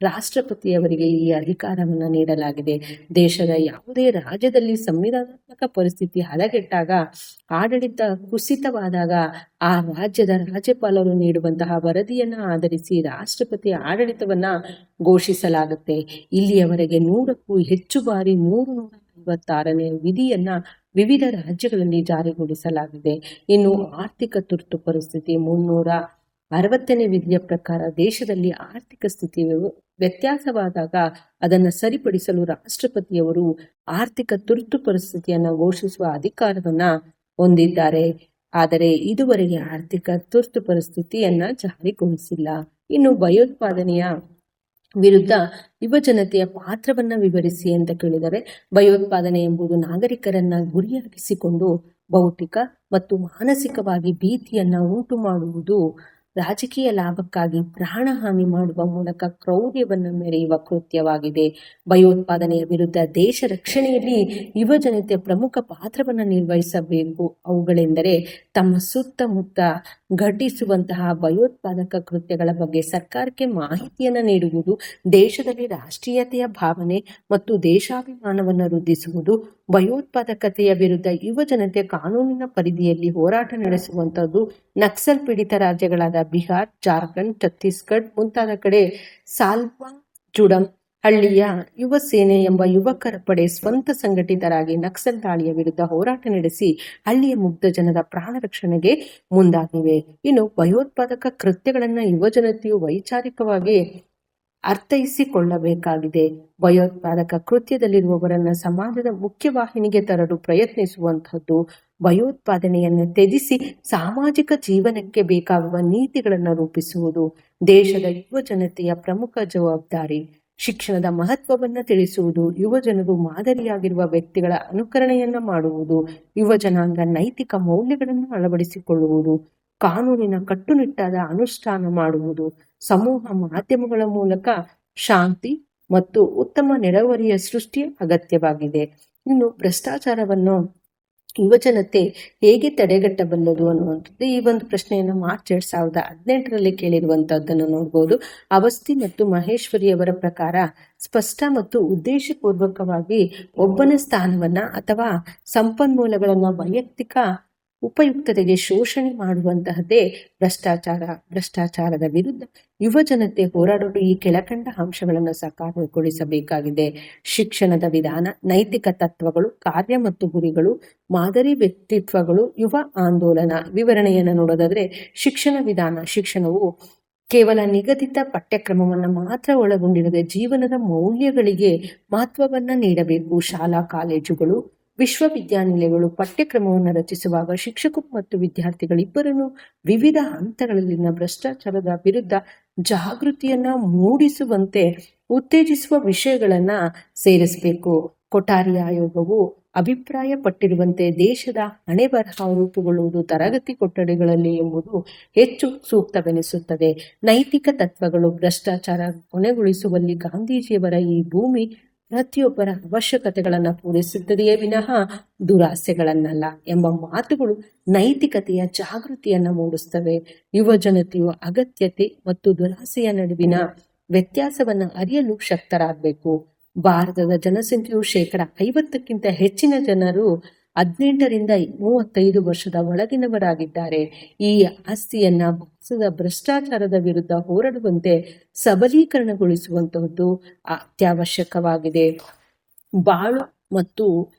ರಾಷ್ಟ್ರಪತಿಯವರಿಗೆ ಈ ಅಧಿಕಾರವನ್ನು ನೀಡಲಾಗಿದೆ. ನೀಡಲಾಗಿದೆ. ದೇಶದ ಯಾವುದೇ ರಾಜ್ಯದಲ್ಲಿ ಸಂವಿಧಾನಾತ್ಮಕ ಪರಿಸ್ಥಿತಿ ಹದಗೆಟ್ಟಾಗ, ಆಡಳಿತ ಕುಸಿತವಾದಾಗ ಆ ರಾಜ್ಯದ ರಾಜ್ಯಪಾಲರು ನೀಡುವಂತಹ ವರದಿಯನ್ನ ಆಧರಿಸಿ ರಾಷ್ಟ್ರಪತಿ ಆಡಳಿತವನ್ನ ಘೋಷಿಸಲಾಗುತ್ತೆ. ಇಲ್ಲಿಯವರೆಗೆ 100ಕ್ಕೂ ಹೆಚ್ಚು ಬಾರಿ 356ನೇ ವಿಧಿಯನ್ನ ವಿವಿಧ ರಾಜ್ಯಗಳಲ್ಲಿ ಜಾರಿಗೊಳಿಸಲಾಗಿದೆ. ಇನ್ನು ಆರ್ಥಿಕ ತುರ್ತು ಪರಿಸ್ಥಿತಿ 360ನೇ ವಿಧಿಯ ಪ್ರಕಾರ ದೇಶದಲ್ಲಿ ಆರ್ಥಿಕ ಸ್ಥಿತಿ ವ್ಯತ್ಯಾಸವಾದಾಗ ಅದನ್ನು ಸರಿಪಡಿಸಲು ರಾಷ್ಟ್ರಪತಿಯವರು ಆರ್ಥಿಕ ತುರ್ತು ಪರಿಸ್ಥಿತಿಯನ್ನು ಘೋಷಿಸುವ ಅಧಿಕಾರವನ್ನ ಹೊಂದಿದ್ದಾರೆ. ಆದರೆ ಇದುವರೆಗೆ ಆರ್ಥಿಕ ತುರ್ತು ಪರಿಸ್ಥಿತಿಯನ್ನ ಜಾರಿಗೊಳಿಸಿಲ್ಲ. ಇನ್ನು ಭಯೋತ್ಪಾದನೆಯ ವಿರುದ್ಧ ಯುವಜನತೆಯ ಪಾತ್ರವನ್ನ ವಿವರಿಸಿ ಅಂತ ಕೇಳಿದರೆ, ಭಯೋತ್ಪಾದನೆ ಎಂಬುದು ನಾಗರಿಕರನ್ನ ಗುರಿಯಾಗಿಸಿಕೊಂಡು ಭೌತಿಕ ಮತ್ತು ಮಾನಸಿಕವಾಗಿ ಭೀತಿಯನ್ನ ಉಂಟು ಮಾಡುವುದು, ರಾಜಕೀಯ ಲಾಭಕ್ಕಾಗಿ ಪ್ರಾಣ ಹಾನಿ ಮಾಡುವ ಮೂಲಕ ಕ್ರೌರ್ಯವನ್ನು ಮೆರೆಯುವ ಕೃತ್ಯವಾಗಿದೆ. ಭಯೋತ್ಪಾದನೆಯ ವಿರುದ್ಧ ದೇಶ ರಕ್ಷಣೆಯಲ್ಲಿ ಯುವಜನತೆ ಪ್ರಮುಖ ಪಾತ್ರವನ್ನು ನಿರ್ವಹಿಸಬೇಕು. ಅವುಗಳೆಂದರೆ ತಮ್ಮ ಸುತ್ತಮುತ್ತ ಘಟಿಸುವಂತಹ ಭಯೋತ್ಪಾದಕ ಕೃತ್ಯಗಳ ಬಗ್ಗೆ ಸರ್ಕಾರಕ್ಕೆ ಮಾಹಿತಿಯನ್ನು ನೀಡುವುದು, ದೇಶದಲ್ಲಿ ರಾಷ್ಟ್ರೀಯತೆಯ ಭಾವನೆ ಮತ್ತು ದೇಶಾಭಿಮಾನವನ್ನು ವೃದ್ಧಿಸುವುದು, ಭಯೋತ್ಪಾದಕತೆಯ ವಿರುದ್ಧ ಯುವಜನತೆ ಕಾನೂನಿನ ಪರಿಧಿಯಲ್ಲಿ ಹೋರಾಟ ನಡೆಸುವಂಥದ್ದು. ನಕ್ಸಲ್ ಪೀಡಿತ ರಾಜ್ಯಗಳಾದ ಬಿಹಾರ್, ಜಾರ್ಖಂಡ್, ಛತ್ತೀಸ್ಗಢ ಮುಂತಾದ ಕಡೆ ಸಾಲ್ವಾ ಜುಡಂ ಹಳ್ಳಿಯ ಯುವ ಸೇನೆ ಎಂಬ ಯುವಕರ ಪಡೆ ಸ್ವಂತ ಸಂಘಟಿತರಾಗಿ ನಕ್ಸಲ್ ದಾಳಿಯ ವಿರುದ್ಧ ಹೋರಾಟ ನಡೆಸಿ ಹಳ್ಳಿಯ ಮುಗ್ಧ ಜನರ ಪ್ರಾಣ ರಕ್ಷಣೆಗೆ ಮುಂದಾಗಿವೆ. ಇನ್ನು ಭಯೋತ್ಪಾದಕ ಕೃತ್ಯಗಳನ್ನು ಯುವಜನತೆಯು ವೈಚಾರಿಕವಾಗಿ ಅರ್ಥೈಸಿಕೊಳ್ಳಬೇಕಾಗಿದೆ. ಭಯೋತ್ಪಾದಕ ಕೃತ್ಯದಲ್ಲಿರುವವರನ್ನ ಸಮಾಜದ ಮುಖ್ಯವಾಹಿನಿಗೆ ತರಲು ಪ್ರಯತ್ನಿಸುವಂತಹದ್ದು, ಭಯೋತ್ಪಾದನೆಯನ್ನು ತ್ಯಜಿಸಿ ಸಾಮಾಜಿಕ ಜೀವನಕ್ಕೆ ಬೇಕಾಗುವ ನೀತಿಗಳನ್ನು ರೂಪಿಸುವುದು ದೇಶದ ಯುವಜನತೆಯ ಪ್ರಮುಖ ಜವಾಬ್ದಾರಿ. ಶಿಕ್ಷಣದ ಮಹತ್ವವನ್ನು ತಿಳಿಸುವುದು, ಯುವಜನರು ಮಾದರಿಯಾಗಿರುವ ವ್ಯಕ್ತಿಗಳ ಅನುಕರಣೆಯನ್ನ ಮಾಡುವುದು, ಯುವಜನಾಂಗ ನೈತಿಕ ಮೌಲ್ಯಗಳನ್ನು ಅಳವಡಿಸಿಕೊಳ್ಳುವುದು, ಕಾನೂನಿನ ಕಟ್ಟುನಿಟ್ಟಾದ ಅನುಷ್ಠಾನ ಮಾಡುವುದು, ಸಮೂಹ ಮಾಧ್ಯಮಗಳ ಮೂಲಕ ಶಾಂತಿ ಮತ್ತು ಉತ್ತಮ ನೆರೆಹೊರೆಯ ಸೃಷ್ಟಿಯ ಅಗತ್ಯವಾಗಿದೆ. ಇನ್ನು ಭ್ರಷ್ಟಾಚಾರವನ್ನು ಯುವಜನತೆ ಹೇಗೆ ತಡೆಗಟ್ಟಬಲ್ಲದು ಅನ್ನುವಂಥದ್ದು ಈ ಒಂದು ಪ್ರಶ್ನೆಯನ್ನು ಮಾರ್ಚ್ 2018ರಲ್ಲಿ ಕೇಳಿರುವಂತಹದ್ದನ್ನು ನೋಡಬಹುದು. ಅವಸ್ಥಿ ಮತ್ತು ಮಹೇಶ್ವರಿಯವರ ಪ್ರಕಾರ ಸ್ಪಷ್ಟ ಮತ್ತು ಉದ್ದೇಶಪೂರ್ವಕವಾಗಿ ಒಬ್ಬನ ಸ್ಥಾನವನ್ನ ಅಥವಾ ಸಂಪನ್ಮೂಲಗಳನ್ನ ವೈಯಕ್ತಿಕ ಉಪಯುಕ್ತತೆಗೆ ಶೋಷಣೆ ಮಾಡುವಂತಹದ್ದೇ ಭ್ರಷ್ಟಾಚಾರ. ಭ್ರಷ್ಟಾಚಾರದ ವಿರುದ್ಧ ಯುವಜನತೆ ಹೋರಾಡಲು ಈ ಕೆಳಕಂಡ ಅಂಶಗಳನ್ನು ಸಾಕಾರಗೊಳಿಸಬೇಕಾಗಿದೆ. ಶಿಕ್ಷಣದ ವಿಧಾನ, ನೈತಿಕ ತತ್ವಗಳು, ಕಾರ್ಯ ಮತ್ತು ಗುರಿಗಳು, ಮಾದರಿ ವ್ಯಕ್ತಿತ್ವಗಳು, ಯುವ ಆಂದೋಲನ. ವಿವರಣೆಯನ್ನು ನೋಡೋದಾದ್ರೆ, ಶಿಕ್ಷಣ ವಿಧಾನ, ಶಿಕ್ಷಣವು ಕೇವಲ ನಿಗದಿತ ಪಠ್ಯಕ್ರಮವನ್ನು ಮಾತ್ರ ಒಳಗೊಂಡಿರದೆ ಜೀವನದ ಮೌಲ್ಯಗಳಿಗೆ ಮಹತ್ವವನ್ನ ನೀಡಬೇಕು. ಶಾಲಾ ಕಾಲೇಜುಗಳು, ವಿಶ್ವವಿದ್ಯಾನಿಲಯಗಳು ಪಠ್ಯಕ್ರಮವನ್ನು ರಚಿಸುವಾಗ ಶಿಕ್ಷಕರು ಮತ್ತು ವಿದ್ಯಾರ್ಥಿಗಳಿಬ್ಬರನ್ನು ವಿವಿಧ ಹಂತಗಳಲ್ಲಿನ ಭ್ರಷ್ಟಾಚಾರದ ವಿರುದ್ಧ ಜಾಗೃತಿಯನ್ನ ಮೂಡಿಸುವಂತೆ ಉತ್ತೇಜಿಸುವ ವಿಷಯಗಳನ್ನ ಸೇರಿಸಬೇಕು. ಕೊಠಾರಿ ಆಯೋಗವು ಅಭಿಪ್ರಾಯ ಪಟ್ಟಿರುವಂತೆ ದೇಶದ ಹಣೆಬರಹ ರೂಪುಗೊಳ್ಳುವುದು ತರಗತಿ ಕೊಠಡಿಗಳಲ್ಲಿ ಎಂಬುದು ಹೆಚ್ಚು ಸೂಕ್ತವೆನಿಸುತ್ತದೆ. ನೈತಿಕ ತತ್ವಗಳು, ಭ್ರಷ್ಟಾಚಾರ ಕೊನೆಗೊಳಿಸುವಲ್ಲಿ ಗಾಂಧೀಜಿಯವರ ಈ ಭೂಮಿ ಪ್ರತಿಯೊಬ್ಬರ ಅವಶ್ಯಕತೆಗಳನ್ನು ಪೂರೈಸುತ್ತದೆಯೇ ವಿನಃ ದುರಾಸೆಗಳನ್ನಲ್ಲ ಎಂಬ ಮಾತುಗಳು ನೈತಿಕತೆಯ ಜಾಗೃತಿಯನ್ನು ಮೂಡಿಸುತ್ತವೆ. ಯುವ ಜನತೆಯು ಅಗತ್ಯತೆ ಮತ್ತು ದುರಾಸೆಯ ನಡುವಿನ ವ್ಯತ್ಯಾಸವನ್ನು ಅರಿಯಲು ಶಕ್ತರಾಗಬೇಕು. ಭಾರತದ ಜನಸಂಖ್ಯೆಯು 50%ಕ್ಕಿಂತ ಹೆಚ್ಚಿನ ಜನರು 18ರಿಂದ 35 ವರ್ಷದ ಒಳಗಿನವರಾಗಿದ್ದಾರೆ. ಈ ಆಸ್ತಿಯನ್ನ ಭಾರತದ ಭ್ರಷ್ಟಾಚಾರದ ವಿರುದ್ಧ ಹೋರಾಡುವಂತೆ ಸಬಲೀಕರಣಗೊಳಿಸುವಂತಹದ್ದು ಅತ್ಯವಶ್ಯಕವಾಗಿದೆ. ಬಾಳು ಮತ್ತು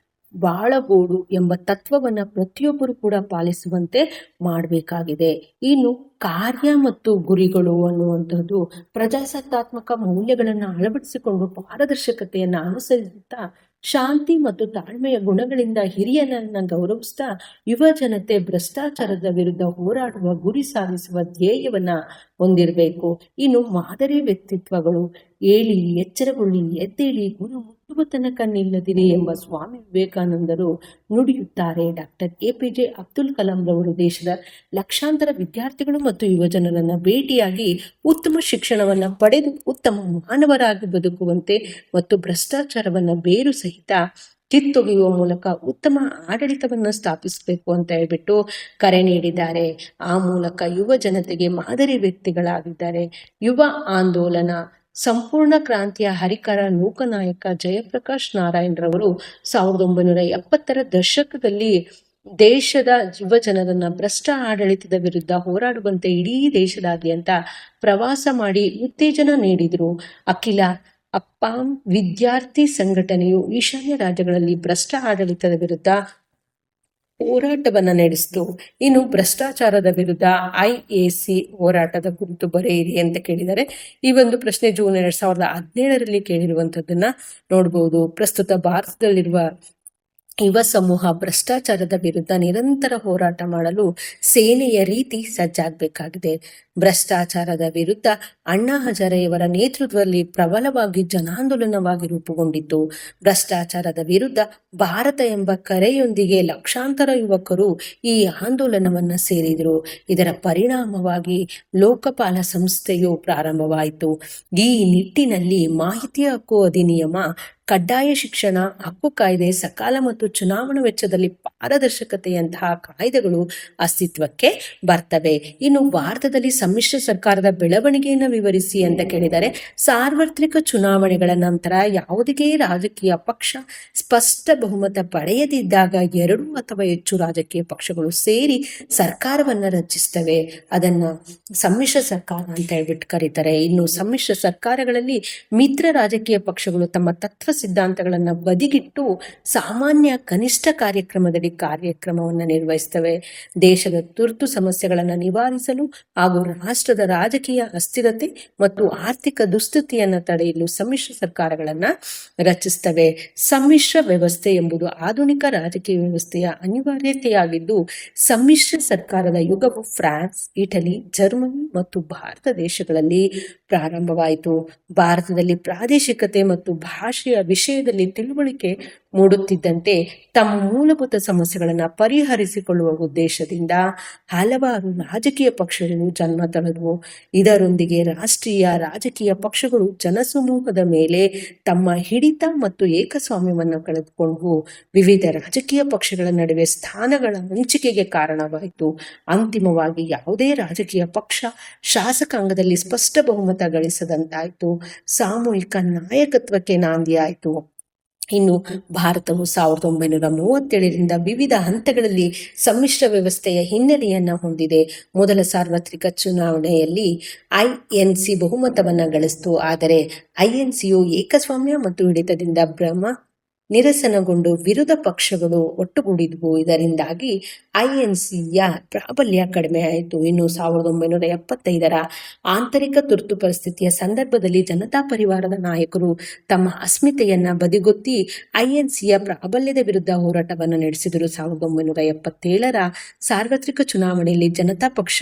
ಬಾಳಗೋಡು ಎಂಬ ತತ್ವವನ್ನು ಪ್ರತಿಯೊಬ್ಬರು ಕೂಡ ಪಾಲಿಸುವಂತೆ ಮಾಡಬೇಕಾಗಿದೆ. ಇನ್ನು ಕಾರ್ಯ ಮತ್ತು ಗುರಿಗಳು ಅನ್ನುವಂಥದ್ದು ಪ್ರಜಾಸತ್ತಾತ್ಮಕ ಮೌಲ್ಯಗಳನ್ನು ಅಳವಡಿಸಿಕೊಂಡು ಪಾರದರ್ಶಕತೆಯನ್ನು ಅನುಸರಿಸುತ್ತಾ ಶಾಂತಿ ಮತ್ತು ತಾಳ್ಮೆಯ ಗುಣಗಳಿಂದ ಹಿರಿಯರನ್ನ ಗೌರವಿಸ್ತಾ ಯುವ ಜನತೆ ಭ್ರಷ್ಟಾಚಾರದ ವಿರುದ್ಧ ಹೋರಾಡುವ ಗುರಿ ಸಾಧಿಸುವ ಧ್ಯೇಯವನ್ನ ಹೊಂದಿರಬೇಕು. ಇನ್ನು ಮಾದರಿ ವ್ಯಕ್ತಿತ್ವಗಳು, ಏಳಿ ಎಚ್ಚರಗೊಳ್ಳಿ, ಎದ್ದೇಳಿ, ಗುರು ಮುಟ್ಟುವ ತನಕ ನಿಲ್ಲದಿರಿ ಎಂಬ ಸ್ವಾಮಿ ವಿವೇಕಾನಂದರು ನುಡಿಯುತ್ತಾರೆ. ಡಾಕ್ಟರ್ APJ ಅಬ್ದುಲ್ ಕಲಾಂ ರವರು ದೇಶದ ಲಕ್ಷಾಂತರ ವಿದ್ಯಾರ್ಥಿಗಳು ಮತ್ತು ಯುವಜನರನ್ನ ಭೇಟಿಯಾಗಿ ಉತ್ತಮ ಶಿಕ್ಷಣವನ್ನ ಪಡೆದು ಉತ್ತಮ ಮಾನವರಾಗಿ ಬದುಕುವಂತೆ ಮತ್ತು ಭ್ರಷ್ಟಾಚಾರವನ್ನ ಬೇರು ಸಹಿತ ಕಿತ್ತೊಗೆಯುವ ಮೂಲಕ ಉತ್ತಮ ಆಡಳಿತವನ್ನು ಸ್ಥಾಪಿಸಬೇಕು ಅಂತ ಹೇಳ್ಬಿಟ್ಟು ಕರೆ ನೀಡಿದ್ದಾರೆ. ಆ ಮೂಲಕ ಯುವ ಜನತೆಗೆ ಮಾದರಿ ವ್ಯಕ್ತಿಗಳಾಗಿದ್ದಾರೆ. ಯುವ ಆಂದೋಲನ ಸಂಪೂರ್ಣ ಕ್ರಾಂತಿಯ ಹರಿಕಾರ ಲೋಕನಾಯಕ ಜಯಪ್ರಕಾಶ್ ನಾರಾಯಣರವರು 1970ರ ದಶಕದಲ್ಲಿ ದೇಶದ ಯುವಜನರನ್ನ ಭ್ರಷ್ಟ ಆಡಳಿತದ ವಿರುದ್ಧ ಹೋರಾಡುವಂತೆ ಇಡೀ ದೇಶದಾದ್ಯಂತ ಪ್ರವಾಸ ಮಾಡಿ ಉತ್ತೇಜನ ನೀಡಿದರು. ಅಪ್ಪಾಂ ವಿದ್ಯಾರ್ಥಿ ಸಂಘಟನೆಯು ಈಶಾನ್ಯ ರಾಜ್ಯಗಳಲ್ಲಿ ಭ್ರಷ್ಟ ಆಡಳಿತದ ವಿರುದ್ಧ ಹೋರಾಟವನ್ನ ನಡೆಸಿತು. ಇನ್ನು ಭ್ರಷ್ಟಾಚಾರದ ವಿರುದ್ಧ IAC ಹೋರಾಟದ ಕುರಿತು ಬರೆಯಿರಿ ಅಂತ ಕೇಳಿದರೆ ಈ ಒಂದು ಪ್ರಶ್ನೆ ಜೂನ್ 2017ರಲ್ಲಿ ಕೇಳಿರುವಂತದ್ದನ್ನ ನೋಡಬಹುದು. ಪ್ರಸ್ತುತ ಭಾರತದಲ್ಲಿರುವ ಯುವ ಸಮೂಹ ಭ್ರಷ್ಟಾಚಾರದ ವಿರುದ್ಧ ನಿರಂತರ ಹೋರಾಟ ಮಾಡಲು ಸೇನೆಯ ರೀತಿ ಸಜ್ಜಾಗಬೇಕಾಗಿದೆ. ಭ್ರಷ್ಟಾಚಾರದ ವಿರುದ್ಧ ಅಣ್ಣಾ ಹಜಾರೆಯವರ ನೇತೃತ್ವದಲ್ಲಿ ಪ್ರಬಲವಾಗಿ ಜನಾಂದೋಲನವಾಗಿ ರೂಪುಗೊಂಡಿತ್ತು. ಭ್ರಷ್ಟಾಚಾರದ ವಿರುದ್ಧ ಭಾರತ ಎಂಬ ಕರೆಯೊಂದಿಗೆ ಲಕ್ಷಾಂತರ ಯುವಕರು ಈ ಆಂದೋಲನವನ್ನ ಸೇರಿದರು. ಇದರ ಪರಿಣಾಮವಾಗಿ ಲೋಕಪಾಲ ಸಂಸ್ಥೆಯು ಪ್ರಾರಂಭವಾಯಿತು. ಈ ನಿಟ್ಟಿನಲ್ಲಿ ಮಾಹಿತಿ ಹಕ್ಕು ಅಧಿನಿಯಮ, ಕಡ್ಡಾಯ ಶಿಕ್ಷಣ ಹಕ್ಕು ಕಾಯ್ದೆ, ಸಕಾಲ ಮತ್ತು ಚುನಾವಣಾ ವೆಚ್ಚದಲ್ಲಿ ಪಾರದರ್ಶಕತೆಯಂತಹ ಕಾಯ್ದೆಗಳು ಅಸ್ತಿತ್ವಕ್ಕೆ ಬರ್ತವೆ. ಇನ್ನು ಭಾರತದಲ್ಲಿ ಸಮ್ಮಿಶ್ರ ಸರ್ಕಾರದ ಬೆಳವಣಿಗೆಯನ್ನು ವಿವರಿಸಿ ಅಂತ ಕೇಳಿದರೆ, ಸಾರ್ವತ್ರಿಕ ಚುನಾವಣೆಗಳ ನಂತರ ಯಾವುದೇ ರಾಜಕೀಯ ಪಕ್ಷ ಸ್ಪಷ್ಟ ಬಹುಮತ ಪಡೆಯದಿದ್ದಾಗ 2 ಅಥವಾ ಹೆಚ್ಚು ರಾಜಕೀಯ ಪಕ್ಷಗಳು ಸೇರಿ ಸರ್ಕಾರವನ್ನ ರಚಿಸ್ತವೆ. ಅದನ್ನ ಸಮ್ಮಿಶ್ರ ಸರ್ಕಾರ ಅಂತ ಹೇಳ್ಬಿಟ್ಟು ಕರೀತಾರೆ. ಇನ್ನು ಸಮ್ಮಿಶ್ರ ಸರ್ಕಾರಗಳಲ್ಲಿ ಮಿತ್ರ ರಾಜಕೀಯ ಪಕ್ಷಗಳು ತಮ್ಮ ತತ್ವ ಸಿದ್ಧಾಂತಗಳನ್ನು ಬದಿಗಿಟ್ಟು ಸಾಮಾನ್ಯ ಕನಿಷ್ಠ ಕಾರ್ಯಕ್ರಮವನ್ನು ನಿರ್ವಹಿಸುತ್ತವೆ. ದೇಶದ ತುರ್ತು ಸಮಸ್ಯೆಗಳನ್ನು ನಿವಾರಿಸಲು ಹಾಗೂ ರಾಷ್ಟ್ರದ ರಾಜಕೀಯ ಅಸ್ಥಿರತೆ ಮತ್ತು ಆರ್ಥಿಕ ದುಸ್ಥಿತಿಯನ್ನು ತಡೆಯಲು ಸಮ್ಮಿಶ್ರ ಸರ್ಕಾರಗಳನ್ನು ರಚಿಸುತ್ತವೆ. ಸಮ್ಮಿಶ್ರ ವ್ಯವಸ್ಥೆ ಎಂಬುದು ಆಧುನಿಕ ರಾಜಕೀಯ ವ್ಯವಸ್ಥೆಯ ಅನಿವಾರ್ಯತೆಯಾಗಿದ್ದು, ಸಮ್ಮಿಶ್ರ ಸರ್ಕಾರದ ಯುಗವು ಫ್ರಾನ್ಸ್, ಇಟಲಿ, ಜರ್ಮನಿ ಮತ್ತು ಭಾರತ ದೇಶಗಳಲ್ಲಿ ಪ್ರಾರಂಭವಾಯಿತು. ಭಾರತದಲ್ಲಿ ಪ್ರಾದೇಶಿಕತೆ ಮತ್ತು ಭಾಷೆಯ ವಿಷಯದಲ್ಲಿ ತಿಳುವಳಿಕೆ ಮೂಡುತ್ತಿದ್ದಂತೆ ತಮ್ಮ ಮೂಲಭೂತ ಸಮಸ್ಯೆಗಳನ್ನು ಪರಿಹರಿಸಿಕೊಳ್ಳುವ ಉದ್ದೇಶದಿಂದ ಹಲವಾರು ರಾಜಕೀಯ ಪಕ್ಷಗಳು ಜನ್ಮ ತಳೆದವು. ಇದರೊಂದಿಗೆ ರಾಷ್ಟ್ರೀಯ ರಾಜಕೀಯ ಪಕ್ಷಗಳು ಜನಸಮೂಹದ ಮೇಲೆ ತಮ್ಮ ಹಿಡಿತ ಮತ್ತು ಏಕಸ್ವಾಮ್ಯವನ್ನು ಕಳೆದುಕೊಂಡವು. ವಿವಿಧ ರಾಜಕೀಯ ಪಕ್ಷಗಳ ನಡುವೆ ಸ್ಥಾನಗಳ ಹಂಚಿಕೆಗೆ ಕಾರಣವಾಯಿತು. ಅಂತಿಮವಾಗಿ ಯಾವುದೇ ರಾಜಕೀಯ ಪಕ್ಷ ಶಾಸಕಾಂಗದಲ್ಲಿ ಸ್ಪಷ್ಟ ಬಹುಮತ ಗಳಿಸದಂತಾಯಿತು. ಸಾಮೂಹಿಕ ನಾಯಕತ್ವಕ್ಕೆ ನಾಂದಿಯಾಯಿತು. ಇನ್ನು ಭಾರತವು 1937ರಿಂದ ವಿವಿಧ ಹಂತಗಳಲ್ಲಿ ಸಮ್ಮಿಶ್ರ ವ್ಯವಸ್ಥೆಯ ಹಿನ್ನೆಲೆಯನ್ನ ಹೊಂದಿದೆ. ಮೊದಲ ಸಾರ್ವತ್ರಿಕ ಚುನಾವಣೆಯಲ್ಲಿ INC ಬಹುಮತವನ್ನ ಗಳಿಸಿತು. ಆದರೆ INCಯು ಏಕಸ್ವಾಮ್ಯ ಮತ್ತು ಹಿಡಿತದಿಂದ ನಿರಸನಗೊಂಡು ವಿರೋಧ ಪಕ್ಷಗಳು ಒಟ್ಟುಗೂಡಿದವು. ಇದರಿಂದಾಗಿ INCಯ ಪ್ರಾಬಲ್ಯ ಕಡಿಮೆಯಾಯಿತು. ಇನ್ನು 1975ರ ಆಂತರಿಕ ತುರ್ತು ಪರಿಸ್ಥಿತಿಯ ಸಂದರ್ಭದಲ್ಲಿ ಜನತಾ ಪರಿವಾರದ ನಾಯಕರು ತಮ್ಮ ಅಸ್ಮಿತೆಯನ್ನ ಬದಿಗೊತ್ತಿ INCಯ ಪ್ರಾಬಲ್ಯದ ವಿರುದ್ಧ ಹೋರಾಟವನ್ನು ನಡೆಸಿದರು. 1977ರ ಸಾರ್ವತ್ರಿಕ ಚುನಾವಣೆಯಲ್ಲಿ ಜನತಾ ಪಕ್ಷ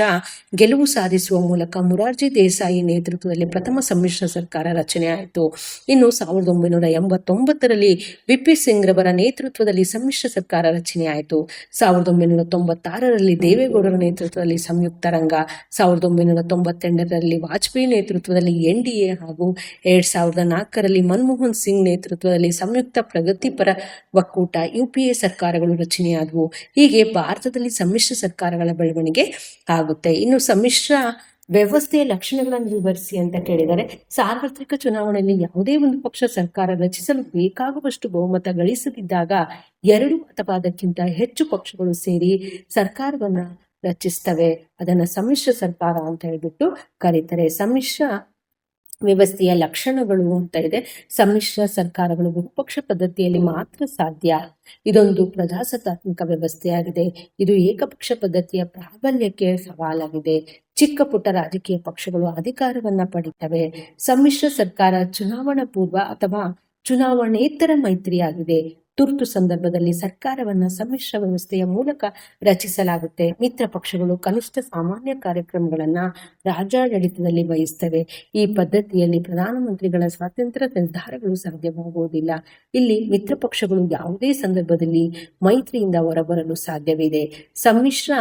ಗೆಲುವು ಸಾಧಿಸುವ ಮೂಲಕ ಮೊರಾರ್ಜಿ ದೇಸಾಯಿ ನೇತೃತ್ವದಲ್ಲಿ ಪ್ರಥಮ ಸಮ್ಮಿಶ್ರ ಸರ್ಕಾರ ರಚನೆಯಾಯಿತು. ಇನ್ನು 1989ರಲ್ಲಿ VP ಸಿಂಗ್ ರವರ ನೇತೃತ್ವದಲ್ಲಿ ಸಮ್ಮಿಶ್ರ ಸರ್ಕಾರ ರಚನೆಯಾಯಿತು. 1996ರಲ್ಲಿ ದೇವೇಗೌಡರ ನೇತೃತ್ವದಲ್ಲಿ ಸಂಯುಕ್ತ ರಂಗ, 1998ರಲ್ಲಿ ವಾಜಪೇಯಿ ನೇತೃತ್ವದಲ್ಲಿ NDA ಹಾಗೂ 2004ರಲ್ಲಿ ಮನಮೋಹನ್ ಸಿಂಗ್ ನೇತೃತ್ವದಲ್ಲಿ ಸಂಯುಕ್ತ ಪ್ರಗತಿಪರ ಒಕ್ಕೂಟ UPA ಸರ್ಕಾರಗಳು ರಚನೆಯಾದವು. ಹೀಗೆ ಭಾರತದಲ್ಲಿ ಸಮ್ಮಿಶ್ರ ಸರ್ಕಾರಗಳ ಬೆಳವಣಿಗೆ ಆಗುತ್ತೆ. ಇನ್ನು ಸಮ್ಮಿಶ್ರ ವ್ಯವಸ್ಥೆಯ ಲಕ್ಷಣಗಳನ್ನು ವಿವರಿಸಿ ಅಂತ ಕೇಳಿದರೆ, ಸಾರ್ವತ್ರಿಕ ಚುನಾವಣೆಯಲ್ಲಿ ಯಾವುದೇ ಒಂದು ಪಕ್ಷ ಸರ್ಕಾರ ರಚಿಸಲು ಬೇಕಾಗುವಷ್ಟು ಬಹುಮತ ಗಳಿಸದಿದ್ದಾಗ 2 ಅಥವಾ ಅದಕ್ಕಿಂತ ಹೆಚ್ಚು ಪಕ್ಷಗಳು ಸೇರಿ ಸರ್ಕಾರವನ್ನ ರಚಿಸ್ತವೆ. ಅದನ್ನ ಸಮ್ಮಿಶ್ರ ಸರ್ಕಾರ ಅಂತ ಹೇಳ್ಬಿಟ್ಟು ಕರೀತಾರೆ. ಸಮ್ಮಿಶ್ರ ವ್ಯವಸ್ಥೆಯ ಲಕ್ಷಣಗಳು ಅಂತ ಇದೆ. ಸಮ್ಮಿಶ್ರ ಸರ್ಕಾರಗಳು ಬಹುಪಕ್ಷ ಪದ್ಧತಿಯಲ್ಲಿ ಮಾತ್ರ ಸಾಧ್ಯ. ಇದೊಂದು ಪ್ರಜಾಸತ್ತಾತ್ಮಕ ವ್ಯವಸ್ಥೆಯಾಗಿದೆ. ಇದು ಏಕಪಕ್ಷ ಪದ್ಧತಿಯ ಪ್ರಾಬಲ್ಯಕ್ಕೆ ಸವಾಲಾಗಿದೆ. ಚಿಕ್ಕ ಪುಟ್ಟ ರಾಜಕೀಯ ಪಕ್ಷಗಳು ಅಧಿಕಾರವನ್ನ ಪಡೆಯುತ್ತವೆ. ಸಮ್ಮಿಶ್ರ ಸರ್ಕಾರ ಚುನಾವಣಾ ಪೂರ್ವ ಅಥವಾ ಚುನಾವಣೇತರ ಮೈತ್ರಿಯಾಗಿದೆ. ತುರ್ತು ಸಂದರ್ಭದಲ್ಲಿ ಸರ್ಕಾರವನ್ನ ಸಮ್ಮಿಶ್ರ ವ್ಯವಸ್ಥೆಯ ಮೂಲಕ ರಚಿಸಲಾಗುತ್ತೆ. ಮಿತ್ರ ಪಕ್ಷಗಳು ಕನಿಷ್ಠ ಸಾಮಾನ್ಯ ಕಾರ್ಯಕ್ರಮಗಳನ್ನ ರಾಜ್ಯಾಡಳಿತದಲ್ಲಿ ವಹಿಸ್ತವೆ. ಈ ಪದ್ಧತಿಯಲ್ಲಿ ಪ್ರಧಾನಮಂತ್ರಿಗಳ ಸ್ವಾತಂತ್ರ್ಯ ನಿರ್ಧಾರಗಳು ಸಾಧ್ಯವಾಗುವುದಿಲ್ಲ. ಇಲ್ಲಿ ಮಿತ್ರ ಪಕ್ಷಗಳು ಯಾವುದೇ ಸಂದರ್ಭದಲ್ಲಿ ಮೈತ್ರಿಯಿಂದ ಹೊರಬರಲು ಸಾಧ್ಯವಿದೆ. ಸಮ್ಮಿಶ್ರ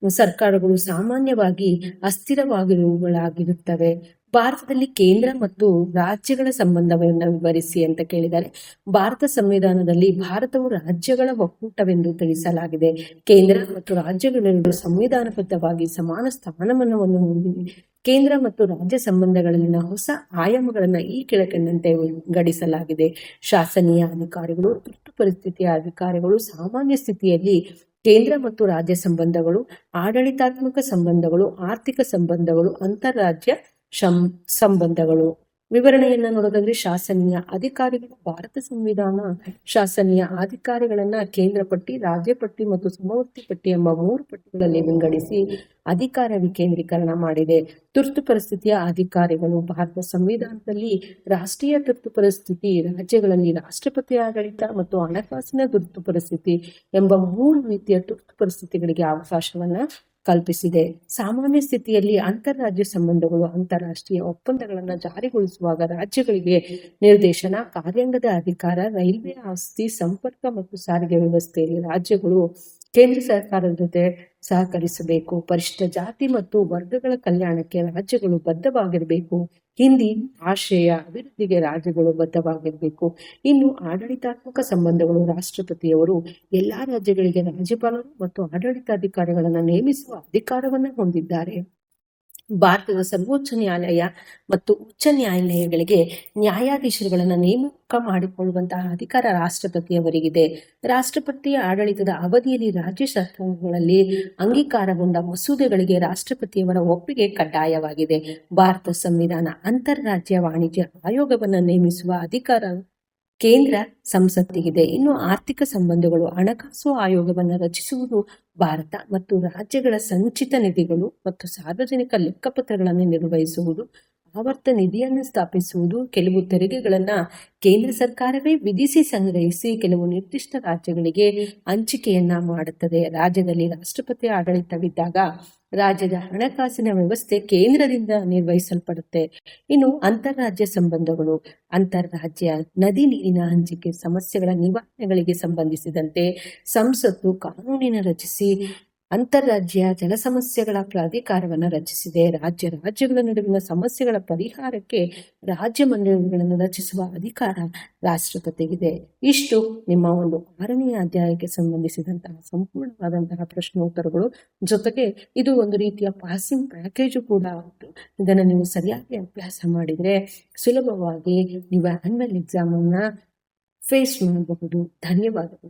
ಸರ್ಕಾರಗಳು ಸಾಮಾನ್ಯವಾಗಿ ಅಸ್ಥಿರವಾಗಿರುವುಗಳಾಗಿರುತ್ತವೆ. ಭಾರತದಲ್ಲಿ ಕೇಂದ್ರ ಮತ್ತು ರಾಜ್ಯಗಳ ಸಂಬಂಧವನ್ನು ವಿವರಿಸಿ ಅಂತ ಕೇಳಿದ್ದಾರೆ. ಭಾರತ ಸಂವಿಧಾನದಲ್ಲಿ ಭಾರತವು ರಾಜ್ಯಗಳ ಒಕ್ಕೂಟವೆಂದು ತಿಳಿಸಲಾಗಿದೆ. ಕೇಂದ್ರ ಮತ್ತು ರಾಜ್ಯಗಳೆರಡು ಸಂವಿಧಾನಬದ್ಧವಾಗಿ ಸಮಾನ ಸ್ಥಾನಮಾನವನ್ನು ಹೊಂದಿವೆ. ಕೇಂದ್ರ ಮತ್ತು ರಾಜ್ಯ ಸಂಬಂಧಗಳಲ್ಲಿನ ಹೊಸ ಆಯಾಮಗಳನ್ನು ಈ ಕೆಳಕಂಡಂತೆ ವಿಂಗಡಿಸಲಾಗಿದೆ. ಶಾಸನೀಯ ಅಧಿಕಾರಿಗಳು, ತುರ್ತು ಪರಿಸ್ಥಿತಿಯ ಅಧಿಕಾರಿಗಳು, ಸಾಮಾನ್ಯ ಸ್ಥಿತಿಯಲ್ಲಿ ಕೇಂದ್ರ ಮತ್ತು ರಾಜ್ಯ ಸಂಬಂಧಗಳು, ಆಡಳಿತಾತ್ಮಕ ಸಂಬಂಧಗಳು, ಆರ್ಥಿಕ ಸಂಬಂಧಗಳು, ಅಂತಾರಾಜ್ಯ ಸಂಬಂಧಗಳು. ವಿವರಣೆಯನ್ನ ನೋಡೋದಾದ್ರೆ, ಶಾಸನೀಯ ಅಧಿಕಾರಿಗಳು. ಭಾರತ ಸಂವಿಧಾನ ಶಾಸನೀಯ ಅಧಿಕಾರಿಗಳನ್ನ ಕೇಂದ್ರ ಪಟ್ಟಿ, ರಾಜ್ಯ ಪಟ್ಟಿ ಮತ್ತು ಸಮವರ್ತಿ ಪಟ್ಟಿ ಎಂಬ 3 ಪಟ್ಟಿಗಳಲ್ಲಿ ವಿಂಗಡಿಸಿ ಅಧಿಕಾರ ವಿಕೇಂದ್ರೀಕರಣ ಮಾಡಿದೆ. ತುರ್ತು ಪರಿಸ್ಥಿತಿಯ ಅಧಿಕಾರಿಗಳು. ಭಾರತ ಸಂವಿಧಾನದಲ್ಲಿ ರಾಷ್ಟ್ರೀಯ ತುರ್ತು ಪರಿಸ್ಥಿತಿ, ರಾಜ್ಯಗಳಲ್ಲಿ ರಾಷ್ಟ್ರಪತಿ ಆಡಳಿತ ಮತ್ತು ಹಣಕಾಸಿನ ತುರ್ತು ಪರಿಸ್ಥಿತಿ ಎಂಬ 3 ರೀತಿಯ ತುರ್ತು ಪರಿಸ್ಥಿತಿಗಳಿಗೆ ಅವಕಾಶವನ್ನ ಕಲ್ಪಿಸಿದೆ. ಸಾಮಾನ್ಯ ಸ್ಥಿತಿಯಲ್ಲಿ ಅಂತಾರಾಜ್ಯ ಸಂಬಂಧಗಳು. ಅಂತಾರಾಷ್ಟ್ರೀಯ ಒಪ್ಪಂದಗಳನ್ನು ಜಾರಿಗೊಳಿಸುವಾಗ ರಾಜ್ಯಗಳಿಗೆ ನಿರ್ದೇಶನ, ಕಾರ್ಯಾಂಗದ ಅಧಿಕಾರ, ರೈಲ್ವೆ ಆಸ್ತಿ, ಸಂಪರ್ಕ ಮತ್ತು ಸಾರಿಗೆ ವ್ಯವಸ್ಥೆಯಲ್ಲಿ ರಾಜ್ಯಗಳು ಕೇಂದ್ರ ಸರ್ಕಾರದ ಜೊತೆ ಸಹಕರಿಸಬೇಕು. ಪರಿಶಿಷ್ಟ ಜಾತಿ ಮತ್ತು ವರ್ಗಗಳ ಕಲ್ಯಾಣಕ್ಕೆ ರಾಜ್ಯಗಳು ಬದ್ಧವಾಗಿರಬೇಕು. ಹಿಂದಿ ಭಾಷೆಯ ಅಭಿವೃದ್ಧಿಗೆ ರಾಜ್ಯಗಳು ಬದ್ಧವಾಗಿರಬೇಕು. ಇನ್ನು ಆಡಳಿತಾತ್ಮಕ ಸಂಬಂಧಗಳು. ರಾಷ್ಟ್ರಪತಿಯವರು ಎಲ್ಲಾ ರಾಜ್ಯಗಳಿಗೆ ರಾಜ್ಯಪಾಲರು ಮತ್ತು ಆಡಳಿತಾಧಿಕಾರಿಗಳನ್ನು ನೇಮಿಸುವ ಅಧಿಕಾರವನ್ನು ಹೊಂದಿದ್ದಾರೆ. ಭಾರತದ ಸರ್ವೋಚ್ಚ ನ್ಯಾಯಾಲಯ ಮತ್ತು ಉಚ್ಚ ನ್ಯಾಯಾಲಯಗಳಿಗೆ ನ್ಯಾಯಾಧೀಶರುಗಳನ್ನು ನೇಮಕ ಮಾಡಿಕೊಳ್ಳುವಂತಹ ಅಧಿಕಾರ ರಾಷ್ಟ್ರಪತಿಯವರಿಗಿದೆ. ರಾಷ್ಟ್ರಪತಿಯ ಆಡಳಿತದ ಅವಧಿಯಲ್ಲಿ ರಾಜ್ಯ ಸರ್ಕಾರಗಳಲ್ಲಿ ಅಂಗೀಕಾರಗೊಂಡ ಮಸೂದೆಗಳಿಗೆ ರಾಷ್ಟ್ರಪತಿಯವರ ಒಪ್ಪಿಗೆ ಕಡ್ಡಾಯವಾಗಿದೆ. ಭಾರತ ಸಂವಿಧಾನ ಅಂತಾರಾಜ್ಯ ವಾಣಿಜ್ಯ ಆಯೋಗವನ್ನು ನೇಮಿಸುವ ಅಧಿಕಾರ ಕೇಂದ್ರ ಸಂಸತ್ತಿಗಿದೆ. ಇನ್ನು ಆರ್ಥಿಕ ಸಂಬಂಧಗಳು. ಹಣಕಾಸು ಆಯೋಗವನ್ನು ರಚಿಸುವುದು ಭಾರತ ಮತ್ತು ರಾಜ್ಯಗಳ ಸಂಚಿತ ನಿಧಿಗಳು ಮತ್ತು ಸಾರ್ವಜನಿಕ ಲೆಕ್ಕಪತ್ರಗಳನ್ನು ನಿರ್ವಹಿಸುವುದು, ಆವರ್ತ ನಿಧಿಯನ್ನು ಸ್ಥಾಪಿಸುವುದು, ಕೆಲವು ತೆರಿಗೆಗಳನ್ನು ಕೇಂದ್ರ ಸರ್ಕಾರವೇ ವಿಧಿಸಿ ಸಂಗ್ರಹಿಸಿ ಕೆಲವು ನಿರ್ದಿಷ್ಟ ರಾಜ್ಯಗಳಿಗೆ ಹಂಚಿಕೆಯನ್ನ ಮಾಡುತ್ತದೆ. ರಾಜ್ಯದಲ್ಲಿ ರಾಷ್ಟ್ರಪತಿ ಆಡಳಿತವಿದ್ದಾಗ ರಾಜ್ಯದ ಹಣಕಾಸಿನ ವ್ಯವಸ್ಥೆ ಕೇಂದ್ರದಿಂದ ನಿರ್ವಹಿಸಲ್ಪಡುತ್ತೆ. ಇನ್ನು ಅಂತಾರಾಜ್ಯ ಸಂಬಂಧಗಳು. ಅಂತಾರಾಜ್ಯ ನದಿ ನೀರಿನ ಹಂಚಿಕೆ ಸಮಸ್ಯೆಗಳ ನಿವಾರಣೆಗಳಿಗೆ ಸಂಬಂಧಿಸಿದಂತೆ ಸಂಸತ್ತು ಕಾನೂನಿನ ರಚಿಸಿ ಅಂತಾರಾಜ್ಯ ಜಲ ಸಮಸ್ಯೆಗಳ ಪ್ರಾಧಿಕಾರವನ್ನು ರಚಿಸಿದೆ. ರಾಜ್ಯಗಳ ನಡುವಿನ ಸಮಸ್ಯೆಗಳ ಪರಿಹಾರಕ್ಕೆ ರಾಜ್ಯ ಮಂಡಳಿಗಳನ್ನು ರಚಿಸುವ ಅಧಿಕಾರ ರಾಷ್ಟ್ರಪತಿಗಿದೆ. ಇಷ್ಟು ನಿಮ್ಮ ಒಂದು 6ನೇ ಅಧ್ಯಾಯಕ್ಕೆ ಸಂಬಂಧಿಸಿದಂತಹ ಸಂಪೂರ್ಣವಾದಂತಹ ಪ್ರಶ್ನೋತ್ತರಗಳು. ಜೊತೆಗೆ ಇದು ಒಂದು ರೀತಿಯ ಪಾಸಿಂಗ್ ಪ್ಯಾಕೇಜು ಕೂಡ ಉಂಟು. ಇದನ್ನು ನೀವು ಸರಿಯಾಗಿ ಅಭ್ಯಾಸ ಮಾಡಿದರೆ ಸುಲಭವಾಗಿ ನೀವು ಆನ್ಯುವಲ್ ಎಕ್ಸಾಮ್ ಅನ್ನ ಫೇಸ್ ಮಾಡಬಹುದು. ಧನ್ಯವಾದಗಳು.